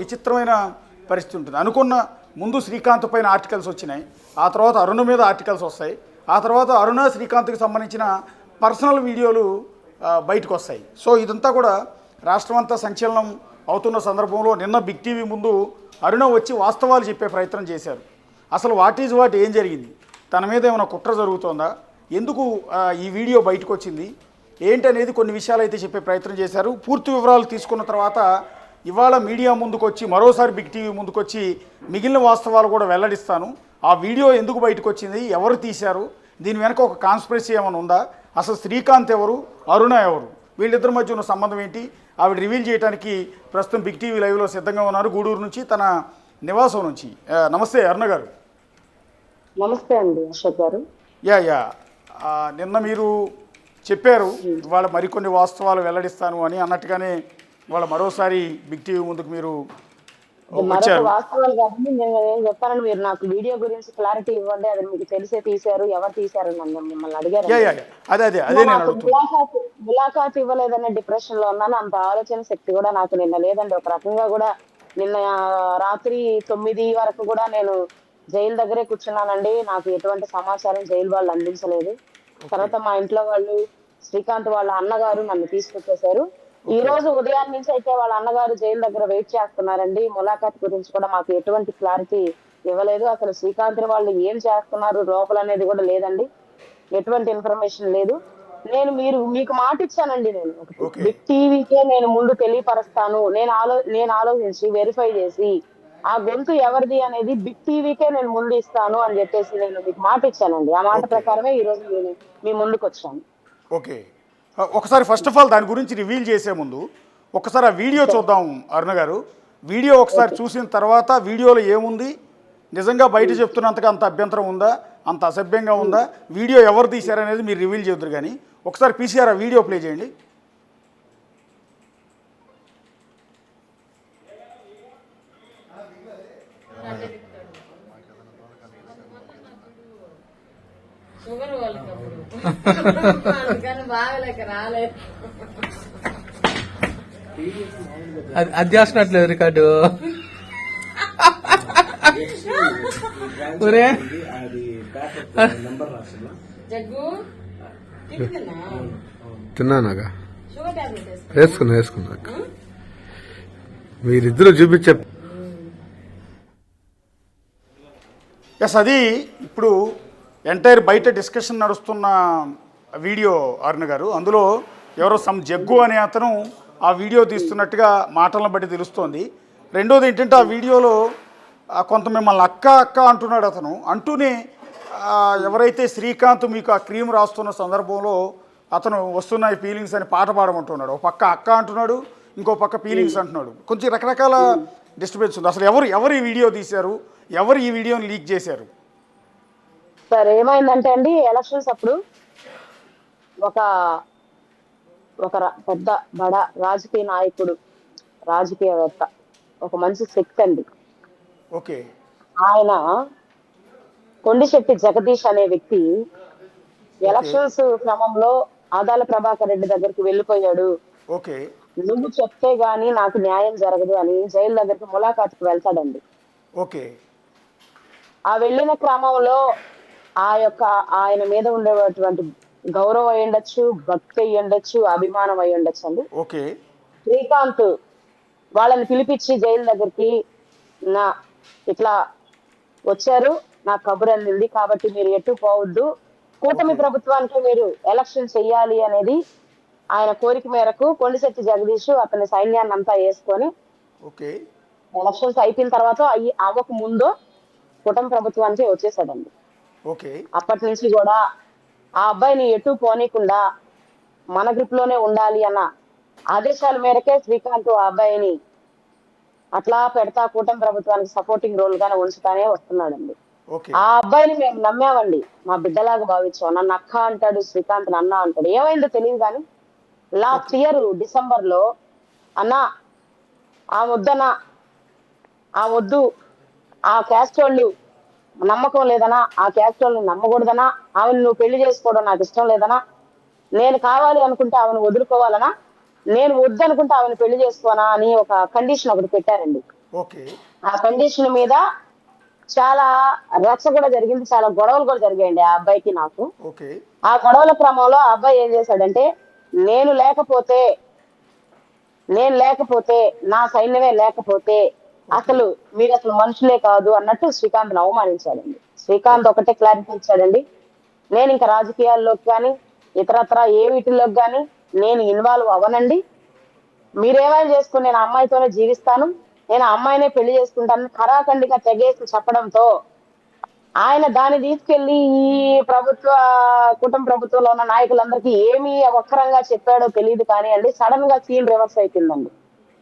విచిత్రమైన పరిస్థితి ఉంటుంది. అనుకున్న ముందు శ్రీకాంత్ పైన ఆర్టికల్స్ వచ్చినాయి, ఆ తర్వాత అరుణ మీద ఆర్టికల్స్ వస్తాయి, ఆ తర్వాత అరుణ శ్రీకాంత్కి సంబంధించిన పర్సనల్ వీడియోలు బయటకు వస్తాయి. సో ఇదంతా కూడా రాష్ట్రం అంతా సంచలనం అవుతున్న సందర్భంలో నిన్న బిగ్ టీవీ ముందు అరుణ వచ్చి వాస్తవాలు చెప్పే ప్రయత్నం చేశారు. అసలు వాట్ ఏం జరిగింది, తన మీద ఏమైనా కుట్ర జరుగుతోందా, ఎందుకు ఈ వీడియో బయటకు వచ్చింది ఏంటనేది కొన్ని విషయాలు అయితే చెప్పే ప్రయత్నం చేశారు. పూర్తి వివరాలు తీసుకున్న తర్వాత ఇవాళ మీడియా ముందుకు వచ్చి మరోసారి బిగ్ టీవీ ముందుకు వచ్చి మిగిలిన వాస్తవాలు కూడా వెల్లడిస్తాను. ఆ వీడియో ఎందుకు బయటకు వచ్చింది, ఎవరు తీశారు, దీని వెనక ఒక కాన్స్పిరసీ ఏమైనా ఉందా, అసలు శ్రీకాంత్ ఎవరు, అరుణ ఎవరు, వీళ్ళిద్దరి మధ్య ఉన్న సంబంధం ఏంటి, ఆవిడ రివీల్ చేయడానికి ప్రస్తుతం బిగ్ టీవీ లైవ్లో సిద్ధంగా ఉన్నారు గూడూరు నుంచి, తన నివాసం నుంచి. నమస్తే అరుణ గారు. నమస్తే అండి అశోక్ గారు. యా నిన్న మీరు చెప్పారు ఇవాళ మరికొన్ని వాస్తవాలు వెల్లడిస్తాను అని, అన్నట్టుగానే ఇవాళ మరోసారి బిగ్ టీవీ ముందుకు మీరు వచ్చారు. వాస్తవాలు కాబట్టి నేను ఏం చెప్పానని మీరు నాకు వీడియో గురించి క్లారిటీ ఇవ్వండి, అది మీకు తెలిసే తీశారు, ఎవరు తీశారు నన్ను మిమ్మల్ని అడిగారు. అదే ములాఖాత్ ఇవ్వలేదనే డిప్రెషన్ లో ఉన్నాను. అంత ఆలోచన శక్తి కూడా నాకు నిన్న లేదండి. ఒక రకంగా కూడా నిన్న రాత్రి 9 వరకు కూడా నేను జైలు దగ్గరే కూర్చున్నానండి. నాకు ఎటువంటి సమాచారం జైలు వాళ్ళు అందించలేదు. తర్వాత మా ఇంట్లో వాళ్ళు, శ్రీకాంత్ వాళ్ళ అన్నగారు నన్ను తీసుకొచ్చేసారు. ఈ రోజు ఉదయం నుంచి అయితే వాళ్ళ అన్నగారు జైలు దగ్గర వెయిట్ చేస్తున్నారండి. ములాఖాత్ గురించి కూడా మాకు ఎటువంటి క్లారిటీ ఇవ్వలేదు. అసలు శ్రీకాంత్ వాళ్ళు ఏం చేస్తున్నారు లోపల అనేది కూడా లేదండి, ఎటువంటి ఇన్ఫర్మేషన్ లేదు. నేను మీకు మాట ఇచ్చానండి, నేను బిగ్ టీవీకే నేను ముందు తెలియపరుస్తాను, నేను ఆలోచించి వెరిఫై చేసి ఆ గొంతు ఎవరిది అనేది బిగ్ టీవీకే నేను ముందు ఇస్తాను అని చెప్పేసి నేను మీకు మాట ఇచ్చానండి. ఆ మాట ప్రకారమే ఈ రోజు నేను మీ ముందుకు వచ్చాను. ఓకే, ఒకసారి ఫస్ట్ ఆఫ్ ఆల్ దాని గురించి రివీల్ చేసే ముందు ఒకసారి ఆ వీడియో చూద్దాం అరుణ గారు. వీడియో ఒకసారి చూసిన తర్వాత వీడియోలో ఏముంది, నిజంగా బయట చెప్తున్నంతగా అంత అభ్యంతరం ఉందా, అంత అసభ్యంగా ఉందా, వీడియో ఎవరు తీశారనేది మీరు రివీల్ చేద్దరు. కానీ ఒకసారి పీసీఆర్ ఆ వీడియో ప్లే చేయండి. అది చేస్తున్నట్లేదు రికార్డు. తిన్నానాగా వేసుకున్నా మీరిద్దరు చూపించే. ఎస్, అది ఇప్పుడు ఎంటైర్ బయట డిస్కషన్ నడుస్తున్న వీడియో అరుణ గారు. అందులో ఎవరో జగ్గు అనే అతను ఆ వీడియో తీస్తున్నట్టుగా మాటలను బట్టి తెలుస్తోంది. రెండోది ఏంటంటే ఆ వీడియోలో కొంత మిమ్మల్ని అక్క అంటున్నాడు అతను. అంటూనే ఎవరైతే శ్రీకాంత్ మీకు ఆ క్రీమ్ రాస్తున్న సందర్భంలో అతను వస్తున్నాయి ఫీలింగ్స్ అని పాట పాడమంటున్నాడు. ఒక పక్క అక్క అంటున్నాడు, ఇంకో పక్క ఫీలింగ్స్ అంటున్నాడు. కొంచెం రకరకాల డిస్టర్బెన్స్ ఉంది. అసలు ఎవరు ఈ వీడియో తీశారు, ఎవరు ఈ వీడియోని లీక్ చేశారు? సార్ ఏమైందంటే అండి, ఎలక్షన్స్ అప్పుడు ఒక పెద్ద రాజకీయ నాయకుడు, రాజకీయవేత్త, ఒక మంచి శక్తి అండి. ఓకే, ఆయన కొండిశెట్టి జగదీష్ అనే వ్యక్తి ఎలక్షన్స్ క్రమంలో ఆదాల ప్రభాకర్ రెడ్డి దగ్గరికి వెళ్ళిపోయాడు. ఓకే, నువ్వు చెప్తే గానీ నాకు న్యాయం జరగదు అని జైలు దగ్గరికి ములాఖాత్కు వెళ్తాడండి. ఓకే, ఆ వెళ్ళిన క్రమంలో ఆయన మీద ఉండేటువంటి గౌరవం అయి ఉండొచ్చు, భక్తి అయి ఉండొచ్చు, అభిమానం అయి ఉండొచ్చు అండి. ఓకే, శ్రీకాంత్ వాళ్ళని పిలిపించి జైలు దగ్గరికి, ఇట్లా వచ్చారు, నా కబురు అందింది కాబట్టి మీరు ఎటు పోవద్దు, కూటమి ప్రభుత్వానికి మీరు ఎలక్షన్ చెయ్యాలి అనేది ఆయన కోరిక మేరకు కొండిశెట్టి జగదీష్ అతని సైన్యాన్ని అంతా వేసుకొని ఎలక్షన్స్ అయిపోయిన తర్వాత అవ్వక ముందు కూటమి ప్రభుత్వానికి వచ్చేసాడండి. అప్పటి నుంచి కూడా ఆ అబ్బాయిని ఎటు పోనీకుండా మన గ్రిప్ లోనే ఉండాలి అన్న ఆదేశాల మేరకే శ్రీకాంత్ ఆ అబ్బాయిని అట్లా పెడతా కూటమి ప్రభుత్వానికి సపోర్టింగ్ రోల్ గానే ఉంచుతానే వస్తున్నాడండి. ఆ అబ్బాయిని మేము నమ్మామండి, మా బిడ్డలాగా భావించాం. నన్ను అక్క అంటాడు, శ్రీకాంత్ అన్న అంటాడు. ఏమైందో తెలియదు కానీ లాస్ట్ ఇయర్ డిసెంబర్ లో అన్నా ఆ వద్దనా, ఆ వద్దు, ఆ క్యాస్ట్ వాళ్ళు నమ్మకం లేదనా, ఆ క్యాస్ట్ వాళ్ళని నమ్మకూడదనా, ఆమెను నువ్వు పెళ్లి చేసుకోవడం నాకు ఇష్టం లేదనా, నేను కావాలి అనుకుంటే ఆమెను వదులుకోవాలనా, నేను వద్దనుకుంటే ఆమెను పెళ్లి చేసుకోనా అని ఒక కండిషన్ ఒకటి పెట్టారండి. ఓకే. ఆ కండిషన్ మీద చాలా రచ్చ కూడా జరిగింది, చాలా గొడవలు కూడా జరిగాయండి ఆ అబ్బాయికి నాకు. ఓకే. ఆ గొడవల క్రమంలో ఆ అబ్బాయి ఏం చేశాడంటే, నేను లేకపోతే నేను లేకపోతే నా సైన్యమే లేకపోతే ఓకే. అసలు మీరు అసలు మనుషులే కాదు అన్నట్టు శ్రీకాంత్ అవమానించాడండి. ఓ శ్రీకాంత్ ఒకటే క్లారిటీ ఇచ్చాడండి, నేను ఇంకా రాజకీయాల్లోకి కానీ ఇతరత్ర ఏ వీటిల్లోకి కానీ నేను ఇన్వాల్వ్ అవ్వనండి. మీరేమైనా చేసుకుని నేను ఆ అమ్మాయితోనే జీవిస్తాను, నేను ఆ అమ్మాయినే పెళ్లి చేసుకుంటాను ఖరాఖండిగా తెగేసి చెప్పడంతో ఆయన దాన్ని తీసుకెళ్లి ఈ ప్రభుత్వ కుటుంబ ప్రభుత్వంలో ఉన్న నాయకులందరికీ ఏమి వక్రంగా చెప్పాడో తెలియదు కానీ అండి, సడన్ గా సీన్ రివర్స్ అయిపోయిందండి.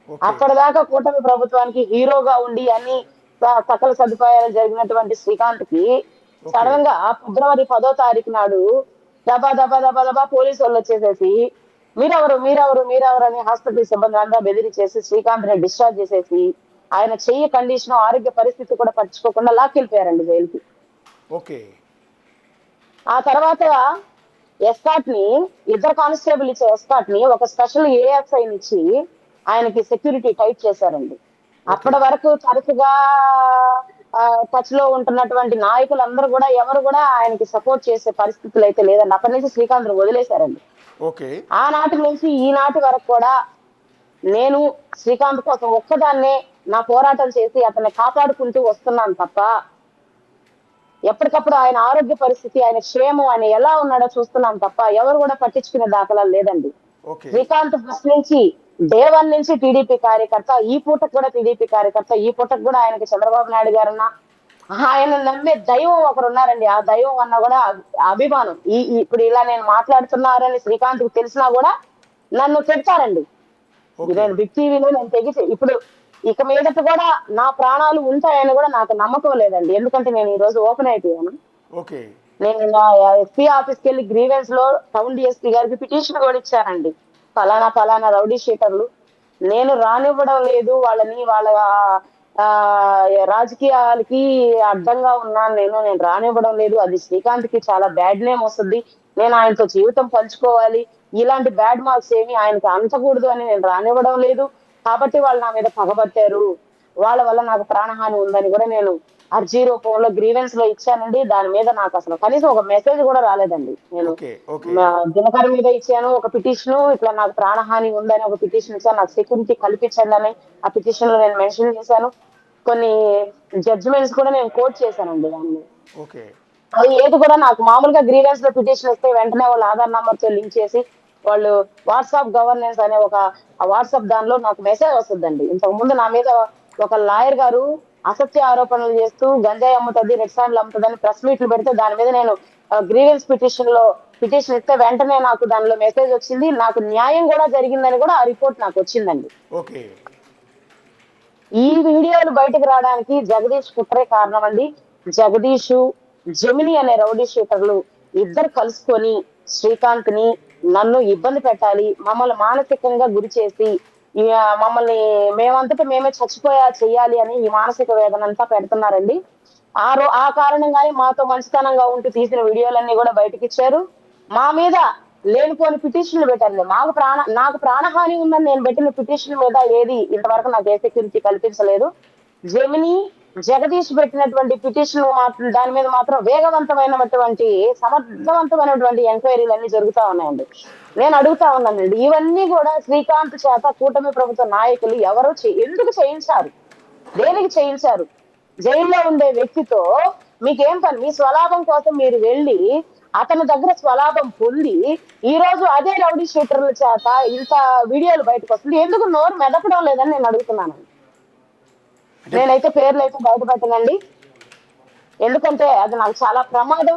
ఓకే. అప్పటిదాకా కూటమి ప్రభుత్వానికి హీరోగా ఉండి అన్ని సకల సదుపాయాలు జరిగినటువంటి శ్రీకాంత్ కి ఓకే. సడన్ గా ఫిబ్రవరి 10వ తారీఖు నాడు దబా దబా దబా దబా పోలీసు వాళ్ళు వచ్చేసేసి మీరెవరు అని హాస్పిటల్ సిబ్బంది అంతా బెదిరించేసి శ్రీకాంత్ ని డిశ్చార్జ్ చేసేసి ఆయన చెయ్యి కండిషన్ ఆరోగ్య పరిస్థితి కూడా పట్టించుకోకుండా లాక్కెళ్ళిపోయారండి జైలుకి. ఓకే. ఆ తర్వాత ఎస్కాట్ ని, ఇద్దరు కానిస్టేబుల్ ఇచ్చే ఎస్కాట్ ని ఒక స్పెషల్ ఏఎస్ఐ ఇచ్చి ఆయనకి సెక్యూరిటీ టైట్ చేశారండి. ఓకే. అప్పటి వరకు తరచుగా టచ్ లో ఉంటున్నటువంటి నాయకులందరూ కూడా ఎవరు కూడా ఆయనకి సపోర్ట్ చేసే పరిస్థితులు అయితే లేదండి. అప్పటి నుంచి శ్రీకాంత్ వదిలేశారండి. ఓకే. ఆనాటి నుంచి ఈనాటి వరకు కూడా నేను శ్రీకాంత్ కోసం ఒక్కదాన్నే నా పోరాటం చేసి అతన్ని కాపాడుకుంటూ వస్తున్నాను తప్ప ఎప్పటికప్పుడు ఆయన ఆరోగ్య పరిస్థితి, ఆయన క్షేమం, ఆయన ఎలా ఉన్నాడో చూస్తున్నాం తప్ప ఎవరు కూడా పట్టించుకునే దాఖలాలు లేదండి. ఓకే. శ్రీకాంత్ ఫస్ట్ నుంచి డే 1 నుంచి టీడీపీ కార్యకర్త, ఈ పూటకు కూడా టీడీపీ కార్యకర్త, ఈ పూటకు కూడా ఆయనకి చంద్రబాబు నాయుడు గారన్న ఆయన నమ్మే దైవం ఒకరు ఉన్నారండి. ఆ దైవం అన్న కూడా అభిమానం. ఇప్పుడు ఇలా నేను మాట్లాడుతున్నారని శ్రీకాంత్ కు తెలిసినా కూడా నన్ను తిడతారండి. ఓకే. నేను బిగ్ టీవీలో నేను తెగిసి ఇప్పుడు ఇక మీదట కూడా నా ప్రాణాలు ఉంటాయని కూడా నాకు నమ్మకం లేదండి. ఎందుకంటే నేను ఈ రోజు ఓపెన్ అయిపోయాను. ఓకే. నేను నా ఎస్పీ ఆఫీస్కి వెళ్ళి గ్రీవెన్స్ లో టౌన్ డిఎస్పీ గారికి పిటిషన్ కూడా ఇచ్చానండి. ఫలానా రౌడీ షీటర్లు నేను రానివ్వడం లేదు వాళ్ళని, వాళ్ళ ఆ రాజకీయాలకి అడ్డంగా ఉన్నాను, నేను రానివ్వడం లేదు. అది శ్రీకాంత్ కి చాలా బ్యాడ్ నేమ్ వస్తుంది, నేను ఆయనతో జీవితం పంచుకోవాలి, ఇలాంటి బ్యాడ్ మార్క్స్ ఏమి ఆయనకి అంటకూడదు అని నేను రానివ్వడం లేదు. కాబట్టి వాళ్ళు నా మీద పగబట్టారు, వాళ్ళ వల్ల నాకు ప్రాణహాని ఉందని కూడా నేను అర్జీ రూపంలో గ్రీవెన్స్ లో ఇచ్చానండి. దాని మీద నాకు అసలు కనీసం ఒక మెసేజ్ కూడా రాలేదండి. నేను ఓకే. ఓకే. దినకర్ మీద ఇచ్చాను ఒక పిటిషన్, ఇట్లా నాకు ప్రాణహాని ఉందని ఒక పిటిషన్ ఇచ్చాను, నాకు సెక్యూరిటీ కల్పించండి అని ఆ పిటిషన్ లో నేను మెన్షన్ చేశాను. కొన్ని జడ్జిమెంట్స్ కూడా నేను కోట్ చేశానండి దాన్ని. ఓకే. అది ఏది కూడా నాకు మామూలుగా గ్రీవెన్స్ లో పిటిషన్ వస్తే వెంటనే వాళ్ళ ఆధార్ నంబర్ తో లింక్ చేసి వాళ్ళు వాట్సాప్ గవర్నెన్స్ అనే ఒక వాట్సాప్ దానిలో నాకు మెసేజ్ వస్తుందండి. ఇంతకు ముందు నా మీద ఒక లాయర్ గారు అసత్య ఆరోపణలు చేస్తూ గంజాయి అమ్ముతుంది, రెడ్ శాండ్లు అమ్ముతుందని ప్రెస్ మీట్లు పెడితే దాని మీద నేను గ్రీవెన్స్ పిటిషన్ ఇస్తే వెంటనే నాకు దానిలో మెసేజ్ వచ్చింది, నాకు న్యాయం కూడా జరిగిందని కూడా ఆ రిపోర్ట్ నాకు వచ్చిందండి. ఓకే. ఈ వీడియోలు బయటకు రావడానికి జగదీష్ కుట్రే కారణం అండి. జగదీష్, జెమిని అనే రౌడీ షీటర్లు ఇద్దరు కలుసుకొని శ్రీకాంత్ ని, నన్ను ఇబ్బంది పెట్టాలి, మమ్మల్ని మానసికంగా గురి చేసి మమ్మల్ని మేమంతటా మేమే చెయ్యాలి అని ఈ మానసిక వేదన అంతా పెడుతున్నారండి. ఆ కారణంగానే మాతో మంచితనంగా ఉంటూ తీసిన వీడియోలన్నీ కూడా బయటకి ఇచ్చారు. మా మీద లేనిపోని పిటిషన్లు పెట్టారు. నాకు ప్రాణహాని ఉందని నేను పెట్టిన పిటిషన్ మీద ఏది ఇంతవరకు నాకు ఏ సెక్యూరిటీ కల్పించలేదు. జెమిని, జగదీష్ పెట్టినటువంటి పిటిషన్ మాత్రం దాని మీద మాత్రం వేగవంతమైనటువంటి సమర్థవంతమైనటువంటి ఎంక్వైరీలు అన్ని జరుగుతా ఉన్నాయండి. నేను అడుగుతా ఉన్నానండి, ఇవన్నీ కూడా శ్రీకాంత్ చేత కూటమి ప్రభుత్వ నాయకులు ఎవరు ఎందుకు చేయించారు, దేనికి చేయించారు? జైల్లో ఉండే వ్యక్తితో మీకేం పని? మీ స్వలాభం కోసం మీరు వెళ్ళి అతని దగ్గర స్వలాభం పొంది ఈ రోజు అదే రౌడీ షీటర్ల చేత ఇంత వీడియోలు బయటకు వస్తుంది, ఎందుకు నోరు మెదపడం లేదని నేను అడుగుతున్నాను. నేనైతే పేర్లు అయితే బయట పెట్టనండి, ఎందుకంటే అది నాకు చాలా ప్రమాదం.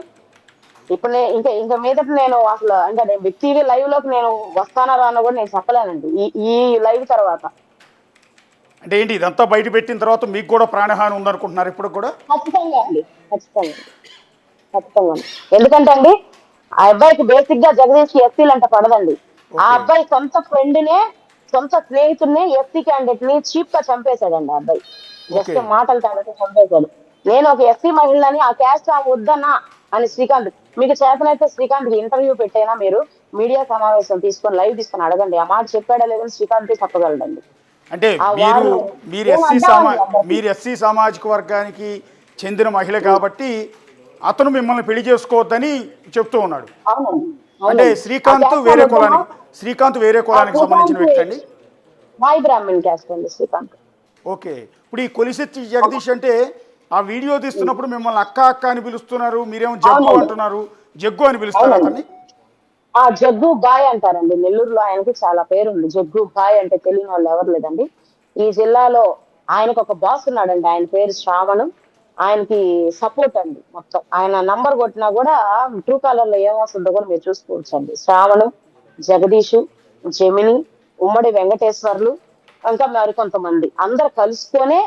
ఇప్పుడు ఇంకా మీదట నేను అసలు అంటే నేను బిగ్ టీవీ లైవ్ లోకి నేను వస్తానా రానో కూడా నేను చెప్పలేనండి ఈ లైవ్ తర్వాత. అంటే ఏంటి ఇదంతా బయట పెట్టిన తర్వాత మీకు కూడా ప్రాణహాని ఉందనుకుంటున్నారు ఇప్పుడు కూడా? ఖచ్చితంగా అండి, ఖచ్చితంగా. ఎందుకంటే అండి ఆ అబ్బాయికి బేసిక్ గా జగదీష్ ఎస్సీలు అంటే పడదండి. ఆ అబ్బాయి సొంత ఫ్రెండ్నే, సొంత స్నేహితుడిని, ఎస్సీ క్యాండిడేట్ ని చీప్ గా చంపేశాడండి ఆ అబ్బాయి. జస్ట్ మాటలు తాగితే చంపేశాడు. నేను ఒక ఎస్సీ మహిళని ఆ క్యాస్ట్ వద్దనా అని శ్రీకాంత్, మీకు చేతనైతే శ్రీకాంత్ ఇంటర్వ్యూ పెట్టైనా మీరు మీడియా సమావేశం తీసుకొని లైవ్ తీసుకొని అడగండి, ఆ మాట చెప్పాడా లేదని శ్రీకాంత్ చెప్పగలడండి. అంటే ఆ మీరు వాళ్ళు మీరు మేము ఎస్సీ అడ్డామండి అందరికీ. మీరు ఎస్సీ సామాజిక వర్గానికి చెందిన మహిళ కాబట్టి అతను మిమ్మల్ని పెళ్లి చేసుకోవద్దని చెప్తూ ఉన్నాడు. అవునండి, అంటే అవునండి. ఆ శ్రీకాంత్ క్యాస్ట్ వేరే వద్దన. కులానికి ఆ సంబంధించిన శ్రీకాంత్ వ్యక్తి అండి. నాయి బ్రాహ్మణ్ క్యాస్ట్ అండి శ్రీకాంత్. ఓకే. ఇప్పుడు ఈ కొలిశెట్టి జగదీష్ అంటే ఆ వీడియో తీస్తున్నప్పుడు మిమ్మల్ని అక్క అక్క అని పిలుస్తున్నారు, మీరేమో జగ్గు అవునండి, అంటున్నారు. జగ్గు అని పిలుస్తారు అవునండి. అతన్ని. ఆ జగ్గు బాయ్ అంటారండి. నెల్లూరులో ఆయనకి చాలా పేరుంది. జగ్గు బాయ్ అంటే తెలియని వాళ్ళు ఎవరు లేదండి. ఈ జిల్లాలో ఆయనకు ఒక బాస్ ఉన్నాడండి. ఆయన పేరు శ్రావణు. ఆయనకి సపోర్ట్ అండి మొత్తం. ఆయన నంబర్ కొట్టినా కూడా ట్రూ కాలర్ లో ఏం వస్తుందో కూడా మీరు చూసుకోవచ్చు అండి. శ్రావణు, జగదీషు, జమిని, ఉమ్మడి వెంకటేశ్వర్లు, ఇంకా మరి కొంతమంది అందరు కలుసుకొనే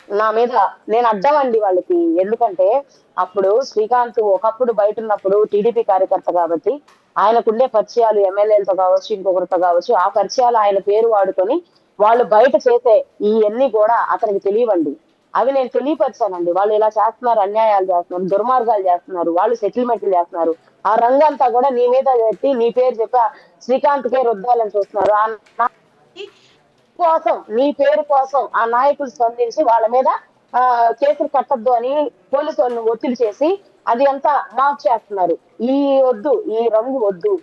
నా మీద నేను అడ్డం అండి వాళ్ళకి. ఎందుకంటే అప్పుడు శ్రీకాంత్ ఒకప్పుడు బయట ఉన్నప్పుడు టీడీపీ కార్యకర్త కాబట్టి ఆయనకుండే పరిచయాలు ఎమ్మెల్యేలతో కావచ్చు, ఇంకొకరితో కావచ్చు, ఆ పరిచయాలు ఆయన పేరు వాడుకొని వాళ్ళు బయట చేసే ఇవన్నీ కూడా అతనికి తెలియవండి. అవి నేను తెలియపరిచానండి. వాళ్ళు ఇలా చేస్తున్నారు, అన్యాయాలు చేస్తున్నారు, దుర్మార్గాలు చేస్తున్నారు, వాళ్ళు సెటిల్మెంట్లు చేస్తున్నారు. ఆ రంగంతా కూడా నీ మీద పెట్టి నీ పేరు చెప్పి శ్రీకాంత్ పేరు రుద్దాలని చూస్తున్నారు. కోసం నీ పేరు కోసం ఆ నాయకులు స్పందించి వాళ్ళ మీద ఆ కేసులు కట్టద్దు అని పోలీసు వాళ్ళని ఒత్తిడి చేసి అది అంతా మార్చేస్తున్నారు. ఈ వద్దు, ఈ రంగు వద్దు,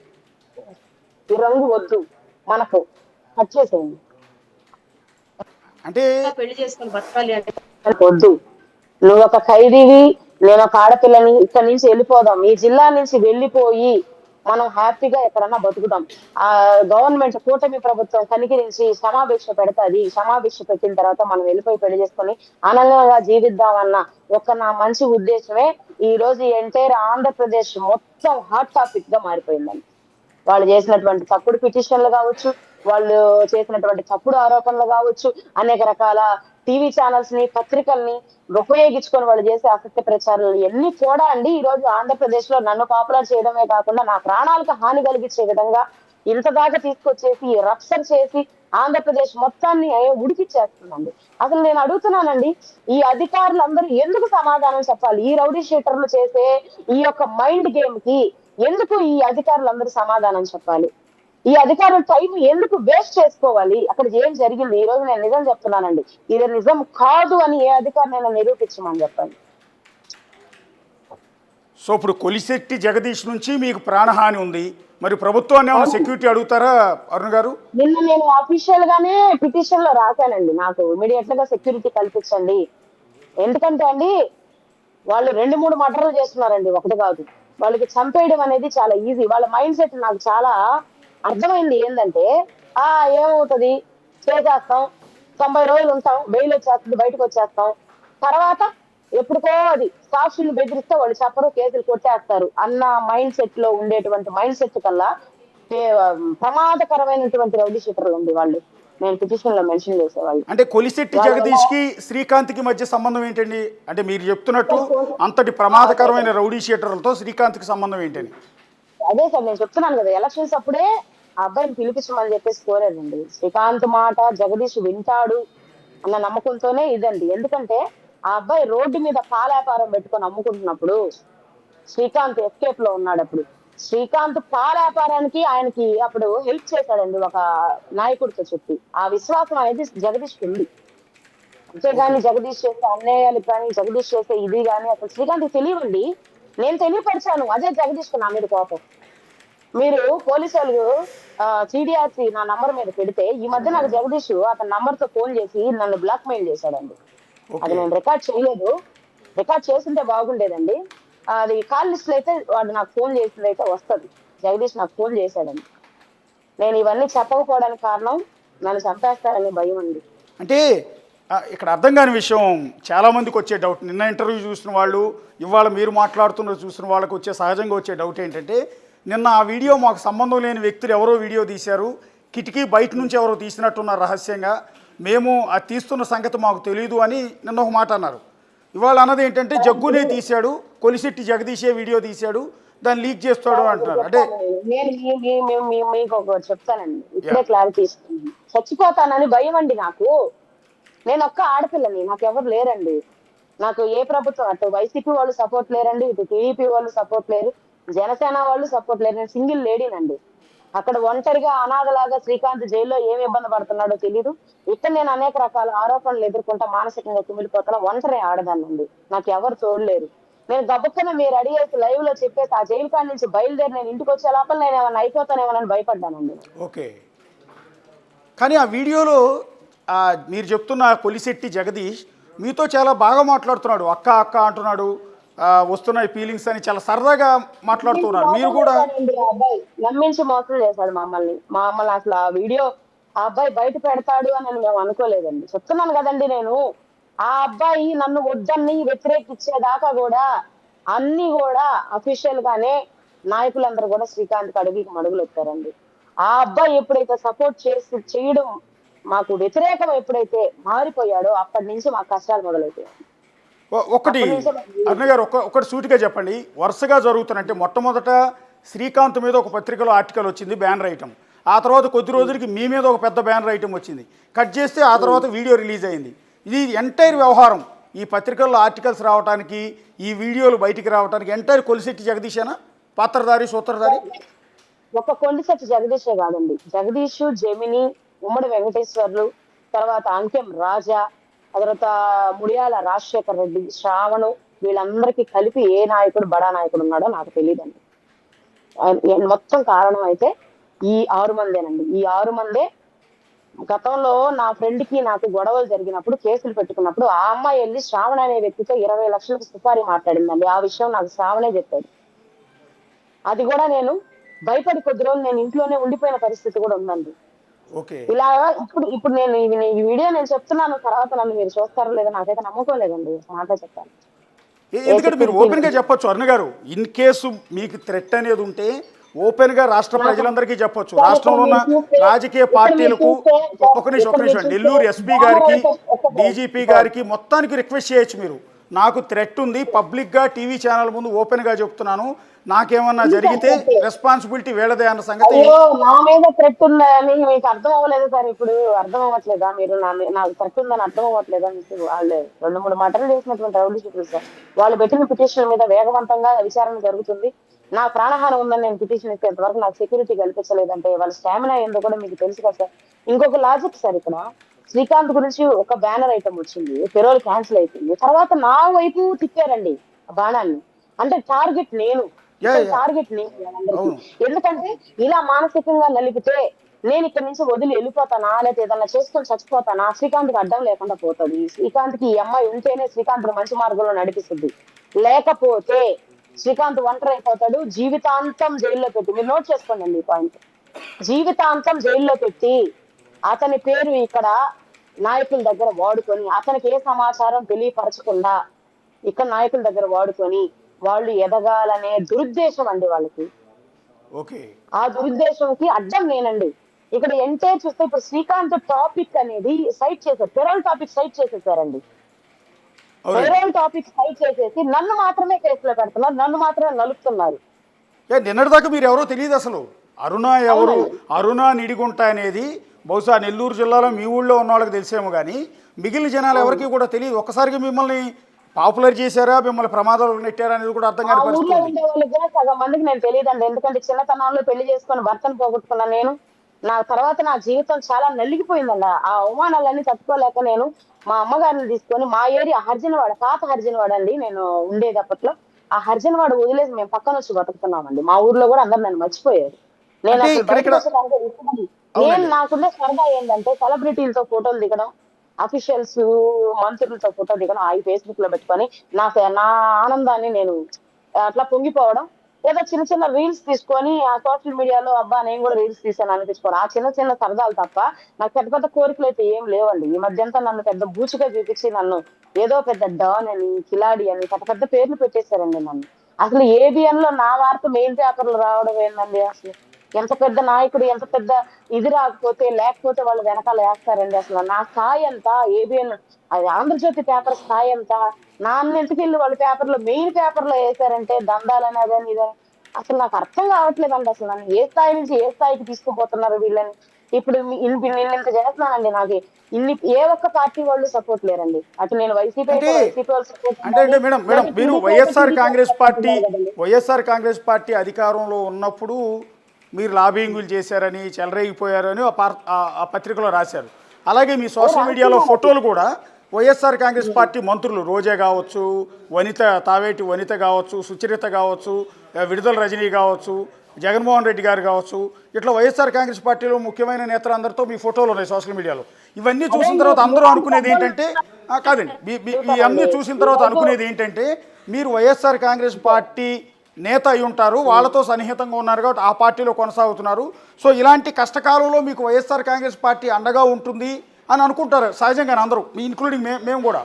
ఈ రంగు వద్దు మనకు, వచ్చేసేయండి. అంటే పెళ్లి చేసుకొని బతకాలి అంటే వద్దు. నువ్వు ఒక ఖైదీవి, నేను ఒక ఆడపిల్లని, ఇక్కడి నుంచి వెళ్ళిపోదాం. ఈ జిల్లా నుంచి వెళ్ళిపోయి మనం హ్యాపీగా ఎక్కడన్నా బతుకుదాం. ఆ గవర్నమెంట్ కూటమి ప్రభుత్వం కనికరించి క్షమాభిక్ష పెడతాది. క్షమాభిక్ష పెట్టిన తర్వాత మనం వెళ్ళిపోయి పెళ్లి చేసుకొని ఆనందంగా జీవిద్దామన్న ఒక నా మంచి ఉద్దేశమే ఈ రోజు ఎంటైర్ ఆంధ్రప్రదేశ్ మొత్తం హాట్ టాపిక్ గా మారిపోయిందండి. వాళ్ళు చేసినటువంటి తప్పుడు పిటిషన్లు కావచ్చు, వాళ్ళు చేసినటువంటి తప్పుడు ఆరోపణలు కావచ్చు, అనేక రకాల టీవీ ఛానల్స్ ని, పత్రికల్ని ఉపయోగించుకొని వాళ్ళు చేసే అసత్య ప్రచారాలు ఎన్ని కూడా అండి ఈ రోజు ఆంధ్రప్రదేశ్ లో నన్ను పాపులర్ చేయడమే కాకుండా నా ప్రాణాలకు హాని కలిగించే విధంగా ఇంత దాకా తీసుకొచ్చేసి రప్చర్ చేసి ఆంధ్రప్రదేశ్ మొత్తాన్ని ఉడికిచ్చేస్తుందండి. అసలు నేను అడుగుతున్నానండి, ఈ అధికారులందరూ ఎందుకు సమాధానం చెప్పాలి? ఈ రౌడీ షీటర్లు చేసే ఈ యొక్క మైండ్ గేమ్ కి ఎందుకు ఈ అధికారులందరూ సమాధానం చెప్పాలి? ఈ అధికారుల టైం ఎందుకు వేస్ట్ చేసుకోవాలి? అక్కడ ఏం జరిగింది? ఈ రోజు నేను నిజం చెప్తున్నానండి. ఇది నిజం కాదు అని ఏ అధికారినైనా నిరూపించమని చెప్పండి. సో ఇప్పుడు కొలిశెట్టి జగదీష్ నుంచి మీకు ప్రాణహాని ఉంది. మరి ప్రభుత్వాన్ని ఏమైనా అవును. సెక్యూరిటీ అడుగుతారా అరుణ్ గారు? నిన్న నేను అఫీషియల్ గానే పిటిషన్ లో రాశానండి. నాకు ఇమీడియట్ గా సెక్యూరిటీ కల్పించండి. ఎందుకంటే అండి వాళ్ళు 2, 3 మర్డర్లు చేస్తున్నారండి, ఒకటి కాదు. వాళ్ళకి చంపేయడం అనేది చాలా ఈజీ. వాళ్ళ మైండ్ సెట్ నాకు చాలా అర్థమైంది. ఏంటంటే ఆ ఏమవుతది, చేసేస్తాం, 90 రోజులు ఉంటాం, బెయిల్ వచ్చేస్తుంది, బయటకు వచ్చేస్తాం, తర్వాత ఎప్పుడుకో అది సాక్షులు బెదిరిస్తే వాళ్ళు చెప్పరు, కేసులు కొట్టేస్తారు అన్న మైండ్ సెట్ లో ఉండేటువంటి మైండ్ సెట్ కల్లా ప్రమాదకరమైనటువంటి రౌడీ షీటర్లు అండి వాళ్ళు. నేను పిటిషన్ లో మెన్షన్ చేసేవాళ్ళు. అంటే కొలిశెట్టి వాళ్ళ వల్ల జగదీష్కి శ్రీకాంత్కి మధ్య సంబంధం ఏంటండి? అంటే మీరు చెప్తున్నట్టు అంతటి అదే ప్రమాదకరమైన రౌడీ షీటర్లతో శ్రీకాంత్కి సంబంధం ఏంటని? అదే సార్ నేను చెప్తున్నాను కదా, ఎలక్షన్స్ అప్పుడే ఆ అబ్బాయిని పిలిపించమని చెప్పేసి కోరాడండి. శ్రీకాంత్ మాట జగదీష్ వింటాడు అన్న నమ్మకంతోనే ఇదండి. ఎందుకంటే ఆ అబ్బాయి రోడ్డు మీద పాలాపారం పెట్టుకొని అమ్ముకుంటున్నప్పుడు శ్రీకాంత్ ఎస్కేప్ లో ఉన్నాడు. అప్పుడు శ్రీకాంత్ పాల వ్యాపారానికి ఆయనకి అప్పుడు హెల్ప్ చేశాడండి ఒక నాయకుడితో చెప్పి. ఆ విశ్వాసం అనేది జగదీష్ ఉంది. ఓకే. అంతేగాని జగదీష్ చేసే అన్యాయాలు కానీ, జగదీష్ చేసే ఇది కానీ అసలు శ్రీకాంత్ తెలియవండి. నేను తెలియపరిచాను, అదే జగదీష్ కు నా మీద కోపం. మీరు పోలీసు వాళ్ళు సిడిఆర్సి నా నంబర్ మీద పెడితే ఈ మధ్య నాకు జగదీష్ అతని నంబర్ తో ఫోన్ చేసి నన్ను బ్లాక్ మెయిల్ చేశాడండి. అది ఓకే. నేను రికార్డ్ చేయలేదు. రికార్డ్ చేస్తుంటే బాగుండేదండి. అది కాల్ లిస్ట్ అయితే వాడు నాకు ఫోన్ చేసింది అయితే వస్తది. జగదీష్ నాకు ఫోన్ చేశాడండి. నేను ఇవన్నీ చెప్పకపోవడానికి కారణం నన్ను చంపేస్తారనే భయం అండి. అంటే ఇక్కడ అర్థం కాని విషయం చాలామందికి వచ్చే డౌట్, నిన్న ఇంటర్వ్యూ చూసిన వాళ్ళు, ఇవాళ మీరు మాట్లాడుతున్న చూసిన వాళ్ళకి వచ్చే సహజంగా వచ్చే డౌట్ ఏంటంటే, నిన్న ఆ వీడియో మాకు సంబంధం లేని వ్యక్తులు ఎవరో వీడియో తీశారు, కిటికీ బయట నుంచి ఎవరో తీసినట్టున్నారు రహస్యంగా, మేము అది తీస్తున్న సంగతి మాకు తెలియదు అని నిన్న ఒక మాట అన్నారు. ఇవాళ అన్నది ఏంటంటే జగ్గునే తీశాడు, కొలిశెట్టి జగదీషే వీడియో తీశాడు, దాన్ని లీక్ చేస్తాడు అంటున్నారు. అంటే నేను మీకు ఒకటి చెప్తానండి, ఇప్పుడే క్లారిటీ ఇస్తున్నాను. చచ్చిపోతానని భయం అండి నాకు. నేను ఒక్క ఆడపిల్లని, నాకెవరు లేరండి. నాకు ఏ ప్రభుత్వం, అటు వైసీపీ వాళ్ళు సపోర్ట్ లేరండి, ఇటు టీడీపీ వాళ్ళు సపోర్ట్ లేరు, జనసేన వాళ్ళు సపోర్ట్ లేరు. నేను సింగిల్ లేడీనండి. అక్కడ ఒంటరిగా అనాథలాగా శ్రీకాంత్ జైల్లో ఏమి ఇబ్బంది పడుతున్నాడో తెలియదు. ఇక్కడ నేను అనేక రకాల ఆరోపణలు ఎదుర్కొంటా మానసికంగా కుమిలిపోతున్నా. ఒంటరి ఆడదానండి, నాకు ఎవరు తోడలేరు. నేను గబుక్కన మీరు రెడీ అయితే లైవ్ లో చెప్పేసి ఆ జైలు కాడి నుంచి బయలుదేరి నేను ఇంటికి వచ్చే లోపల నేను ఏమైనా అయిపోతానేమోనని భయపడ్డానండి. ఓకే. కానీ ఆ వీడియోలో మీరు చెప్తున్న కొలిశెట్టి జగదీష్ మీతో చాలా బాగా మాట్లాడుతున్నాడు, అక్క అక్క అంటున్నాడు, వస్తున్నాయి ఫీలింగ్స్ అని చాలా సరదాగా మాట్లాడుతున్నారు. మీరు కూడా ఆ అబ్బాయి నమ్మించి మోసం చేశాడు మమ్మల్ని అసలు ఆ వీడియో ఆ అబ్బాయి బయట పెడతాడు అని మేము అనుకోలేదండి. చెప్తున్నాను కదండి, నేను ఆ అబ్బాయి నన్ను వద్దని వ్యతిరేకించేదాకా కూడా అన్ని కూడా అఫీషియల్ గానే నాయకులందరూ కూడా శ్రీకాంత్ అడుగుకి మడుగులు ఎత్తారండి. ఆ అబ్బాయి ఎప్పుడైతే సపోర్ట్ చేయడం మాకు వ్యతిరేకం ఎప్పుడైతే మారిపోయాడో అప్పటి నుంచి మాకు కష్టాలు మొదలైపోయాయి. ఒకటి అరుణ గారు ఒకటి సూటిగా చెప్పండి, వరుసగా జరుగుతున్నట్టే మొట్టమొదట శ్రీకాంత్ మీద ఒక పత్రికలో ఆర్టికల్ వచ్చింది, బ్యానర్ ఐటమ్. ఆ తర్వాత కొద్ది రోజులకి మీ మీద ఒక పెద్ద బ్యానర్ ఐటమ్ వచ్చింది, కట్ చేస్తే ఆ తర్వాత వీడియో రిలీజ్ అయింది. ఇది ఎంటైర్ వ్యవహారం, ఈ పత్రికల్లో ఆర్టికల్స్ రావడానికి, ఈ వీడియోలు బయటికి రావడానికి ఎంటైర్ కొలిశెట్టి జగదీశేనా పాత్రధారి సూత్రధారి? ఒక కొలిశెట్టి జగదీషే కాదండి, జగదీష్, జెమిని, ఉమ్మడి వెంకటేశ్వర్లు, తర్వాత అంకెం రాజా, తర్వాత ముడియాల రాజశేఖర్ రెడ్డి, శ్రావణు, వీళ్ళందరికీ కలిపి ఏ నాయకుడు బడా నాయకుడు ఉన్నాడో నాకు తెలియదండి. మొత్తం కారణం అయితే ఈ 6 మందేనండి. ఈ 6 మందే గతంలో నా ఫ్రెండ్ కి నాకు గొడవలు జరిగినప్పుడు కేసులు పెట్టుకున్నప్పుడు ఆ అమ్మాయి వెళ్ళి శ్రావణ అనే వ్యక్తితో 20 లక్షలకు సుపారీ మాట్లాడిందండి. ఆ విషయం నాకు శ్రావణే చెప్పాడు. అది కూడా నేను భయపడి కొద్ది రోజులు నేను ఇంట్లోనే ఉండిపోయిన పరిస్థితి కూడా ఉందండి. ఇలా ఇప్పుడు నేను ఈ వీడియో నేను చెప్తున్నాను, తర్వాత నన్ను మీరు చూస్తారో లేదో నాకైతే నమ్మకం లేదండి, మాట చెప్పాను. ఎందుకంటే మీరు ఓపెన్ గా చెప్పొచ్చు అరుణ గారు, ఇన్ కేసు మీకు థ్రెట్ అనేది ఉంటే ఓపెన్ గా రాష్ట్ర ప్రజలందరికీ చెప్పొచ్చు, రాష్ట్రంలో ఉన్న రాజకీయ పార్టీలకు. ఒక నిమిషం, నెల్లూరు ఎస్పీ గారికి, డీజీపీ గారికి మొత్తానికి రిక్వెస్ట్ చేయొచ్చు మీరు, నాకు థ్రెట్ ఉంది, పబ్లిక్ గా టీవీ ఛానల్ ముందు ఓపెన్ గా చెప్తున్నాను, నాకేమన్నా జరిగితే రెస్పాన్సిబిలిటీ వేళదే అన్న సంగతి. నా మీద థ్రెట్ ఉందని మీకు అర్థం అవ్వలేదు సార్, ఇప్పుడు అర్థం అవ్వట్లేదా? మీరు నాకు థ్రెట్ ఉందని అర్థం అవ్వట్లేదా? మీకు వాళ్ళు 2-3 మటర్లు చేసినటువంటి రౌడీ షీట్లు సార్, వాళ్ళు పెట్టిన పిటిషన్ మీద వేగవంతంగా విచారణ జరుగుతుంది. నా ప్రాణహాని ఉందని నేను పిటిషన్ ఇస్తే ఇంతవరకు నాకు సెక్యూరిటీ కల్పించలేదంటే వాళ్ళ స్టామినా ఏందో కూడా మీకు తెలుసు కదా సార్. ఇంకొక లాజిక్ సార్, ఇక్కడ శ్రీకాంత్ గురించి ఒక బ్యానర్ ఐటమ్ వచ్చింది, పెరోల్ క్యాన్సిల్ అయిపోయింది, తర్వాత నా వైపు తిప్పారండి ఆ బాణాన్ని. అంటే టార్గెట్ నేను, ఎందుకంటే ఇలా మానసికంగా నలిపితే నేను ఇక్కడ నుంచి వదిలి వెళ్ళిపోతానా, లేకపోతే ఏదన్నా చేసుకొని చచ్చిపోతానా, శ్రీకాంత్ కి అడ్డం లేకుండా పోతుంది. శ్రీకాంత్ కి ఈ అమ్మాయి ఉంటేనే శ్రీకాంత్ మంచి మార్గంలో నడిపిస్తుంది, లేకపోతే శ్రీకాంత్ ఒంటరి అయిపోతాడు. జీవితాంతం జైల్లో పెట్టి, మీరు నోట్ చేసుకోండి ఈ పాయింట్, జీవితాంతం జైల్లో పెట్టి అతని పేరు ఇక్కడ నాయకుల దగ్గర వాడుకొని, అతనికి ఏ సమాచారం తెలియపరచకుండా ఇక్కడ నాయకుల దగ్గర వాడుకొని వాళ్ళు ఎదగాలనే దురుద్దేశం అండి వాళ్ళకి. ఆ దురుద్దేశంకి అడ్డం నేనండి. ఇక్కడ ఎంటైర్ చూస్తే ఇప్పుడు శ్రీకాంత్ టాపిక్ అనేది సైట్ చేశారు, పెరోల్ టాపిక్ సైట్ చేసేసారండి. పెరోల్ టాపిక్ సైట్ చేసేసి నన్ను మాత్రమే కేసులో పెడుతున్నారు, నన్ను మాత్రమే నలుపుతున్నారు. నిన్నటిదాకా మీరు ఎవరో తెలియదు అసలు, అరుణ ఎవరు, అరుణ నిడిగుంట అనేది బహుశా నెల్లూరు జిల్లాలో మీ ఊళ్ళో ఉన్న వాళ్ళకి తెలిసేమో కానీ మిగిలిన జనాలు ఎవరికి కూడా తెలియదు. ఒక్కసారిగా మిమ్మల్ని పాపులర్ చేశారా, మిమ్మల్ని ప్రమాదాలు నెట్టారా అనేది కూడా అర్థం కాని పరిస్థితి. ఊళ్ళో ఉండే వాళ్ళకి కూడా సగం మందికి నేను తెలియదండి, ఎందుకంటే చిన్నతనంలో పెళ్లి చేసుకొని భర్తను పోగొట్టుకున్నా నేను. నా తర్వాత నా జీవితం చాలా నలిగిపోయిందండి. ఆ అవమానాలన్నీ తట్టుకోలేక నేను మా అమ్మగారిని తీసుకొని మా ఏరియా హర్జనవాడ, పాత హర్జనవాడ అండి నేను ఉండేది అప్పట్లో, ఆ హర్జనవాడ వదిలేసి మేము పక్కన వచ్చి బతుకుతున్నామండి. మా ఊర్లో కూడా అందరు నన్ను మర్చిపోయారు. నేను నాకుండే సరదా ఏంటంటే సెలబ్రిటీలతో ఫోటోలు దిగడం, అఫీషియల్స్ మంత్రులతో ఫోటో దిగడం, ఆ ఫేస్బుక్ లో పెట్టుకొని నా ఆనందాన్ని నేను అట్లా పొంగిపోవడం, ఏదో చిన్న చిన్న రీల్స్ తీసుకొని ఆ సోషల్ మీడియాలో అబ్బా నేను కూడా రీల్స్ తీసాను అనిపించుకోవడం, ఆ చిన్న చిన్న సరదాలు తప్ప నాకు పెద్ద పెద్ద కోరికలు అయితే ఏం లేవండి. ఈ మధ్యంతా నన్ను పెద్ద బూచిగా చూపించి నన్ను ఏదో పెద్ద డాన్ అని, కిలాడి అని పెద్ద పెద్ద పేర్లు పెట్టేశారండి నన్ను. అసలు ఏబిఎన్ లో నా వార్త మెయిన్ పేపర్లు రావడం ఏందండి? అసలు ఎంత పెద్ద నాయకుడు, ఎంత పెద్ద ఇది లేకపోతే వాళ్ళు వెనకాల వేస్తారండి. అసలు నా స్థాయి ఎంత, ఏబిఎన్ అది ఆంధ్రజ్యోతి పేపర్ స్థాయి ఎంత, నాన్నెందుకెళ్ళి వాళ్ళ పేపర్లో మెయిన్ పేపర్ లో వేసారంటే దండాలని అదని ఇదని. అసలు నాకు అర్థం కావట్లేదండి, అసలు నన్ను ఏ స్థాయి నుంచి ఏ స్థాయికి తీసుకుపోతున్నారు వీళ్ళని. ఇప్పుడు నేను ఇంత చేస్తున్నానండి, నాకు ఏ ఒక్క పార్టీ వాళ్ళు సపోర్ట్ లేరండి. అటు నేను వైసీపీ వాళ్ళు సపోర్ట్ అంటే మేడం మీరు వైఎస్ఆర్ కాంగ్రెస్ పార్టీ అధికారంలో ఉన్నప్పుడు మీరు లాబింగులు చేశారని చెలరేగిపోయారని ఆ పత్రికలో రాశారు. అలాగే మీ సోషల్ మీడియాలో ఫోటోలు కూడా వైఎస్ఆర్ కాంగ్రెస్ పార్టీ మంత్రులు రోజా కావచ్చు, తావేటి వనిత కావచ్చు, సుచరిత కావచ్చు, విడుదల రజనీ కావచ్చు, జగన్మోహన్ రెడ్డి గారు కావచ్చు, ఇట్లా వైఎస్ఆర్ కాంగ్రెస్ పార్టీలో ముఖ్యమైన నేతలందరితో మీ ఫోటోలు ఉన్నాయి సోషల్ మీడియాలో. ఇవన్నీ చూసిన తర్వాత అందరూ అనుకునేది ఏంటంటే కాదండి, ఇవన్నీ చూసిన తర్వాత అనుకునేది ఏంటంటే మీరు వైఎస్ఆర్ కాంగ్రెస్ పార్టీ నేత అయి ఉంటారు, వాళ్ళతో సన్నిహితంగా ఉన్నారు కాబట్టి ఆ పార్టీలో కొనసాగుతున్నారు. సో ఇలాంటి కష్టకాలంలో మీకు వైఎస్ఆర్ కాంగ్రెస్ పార్టీ అండగా ఉంటుంది అని అనుకుంటారు సహజంగానే అందరూ, ఇంక్లూడింగ్ మేము కూడా.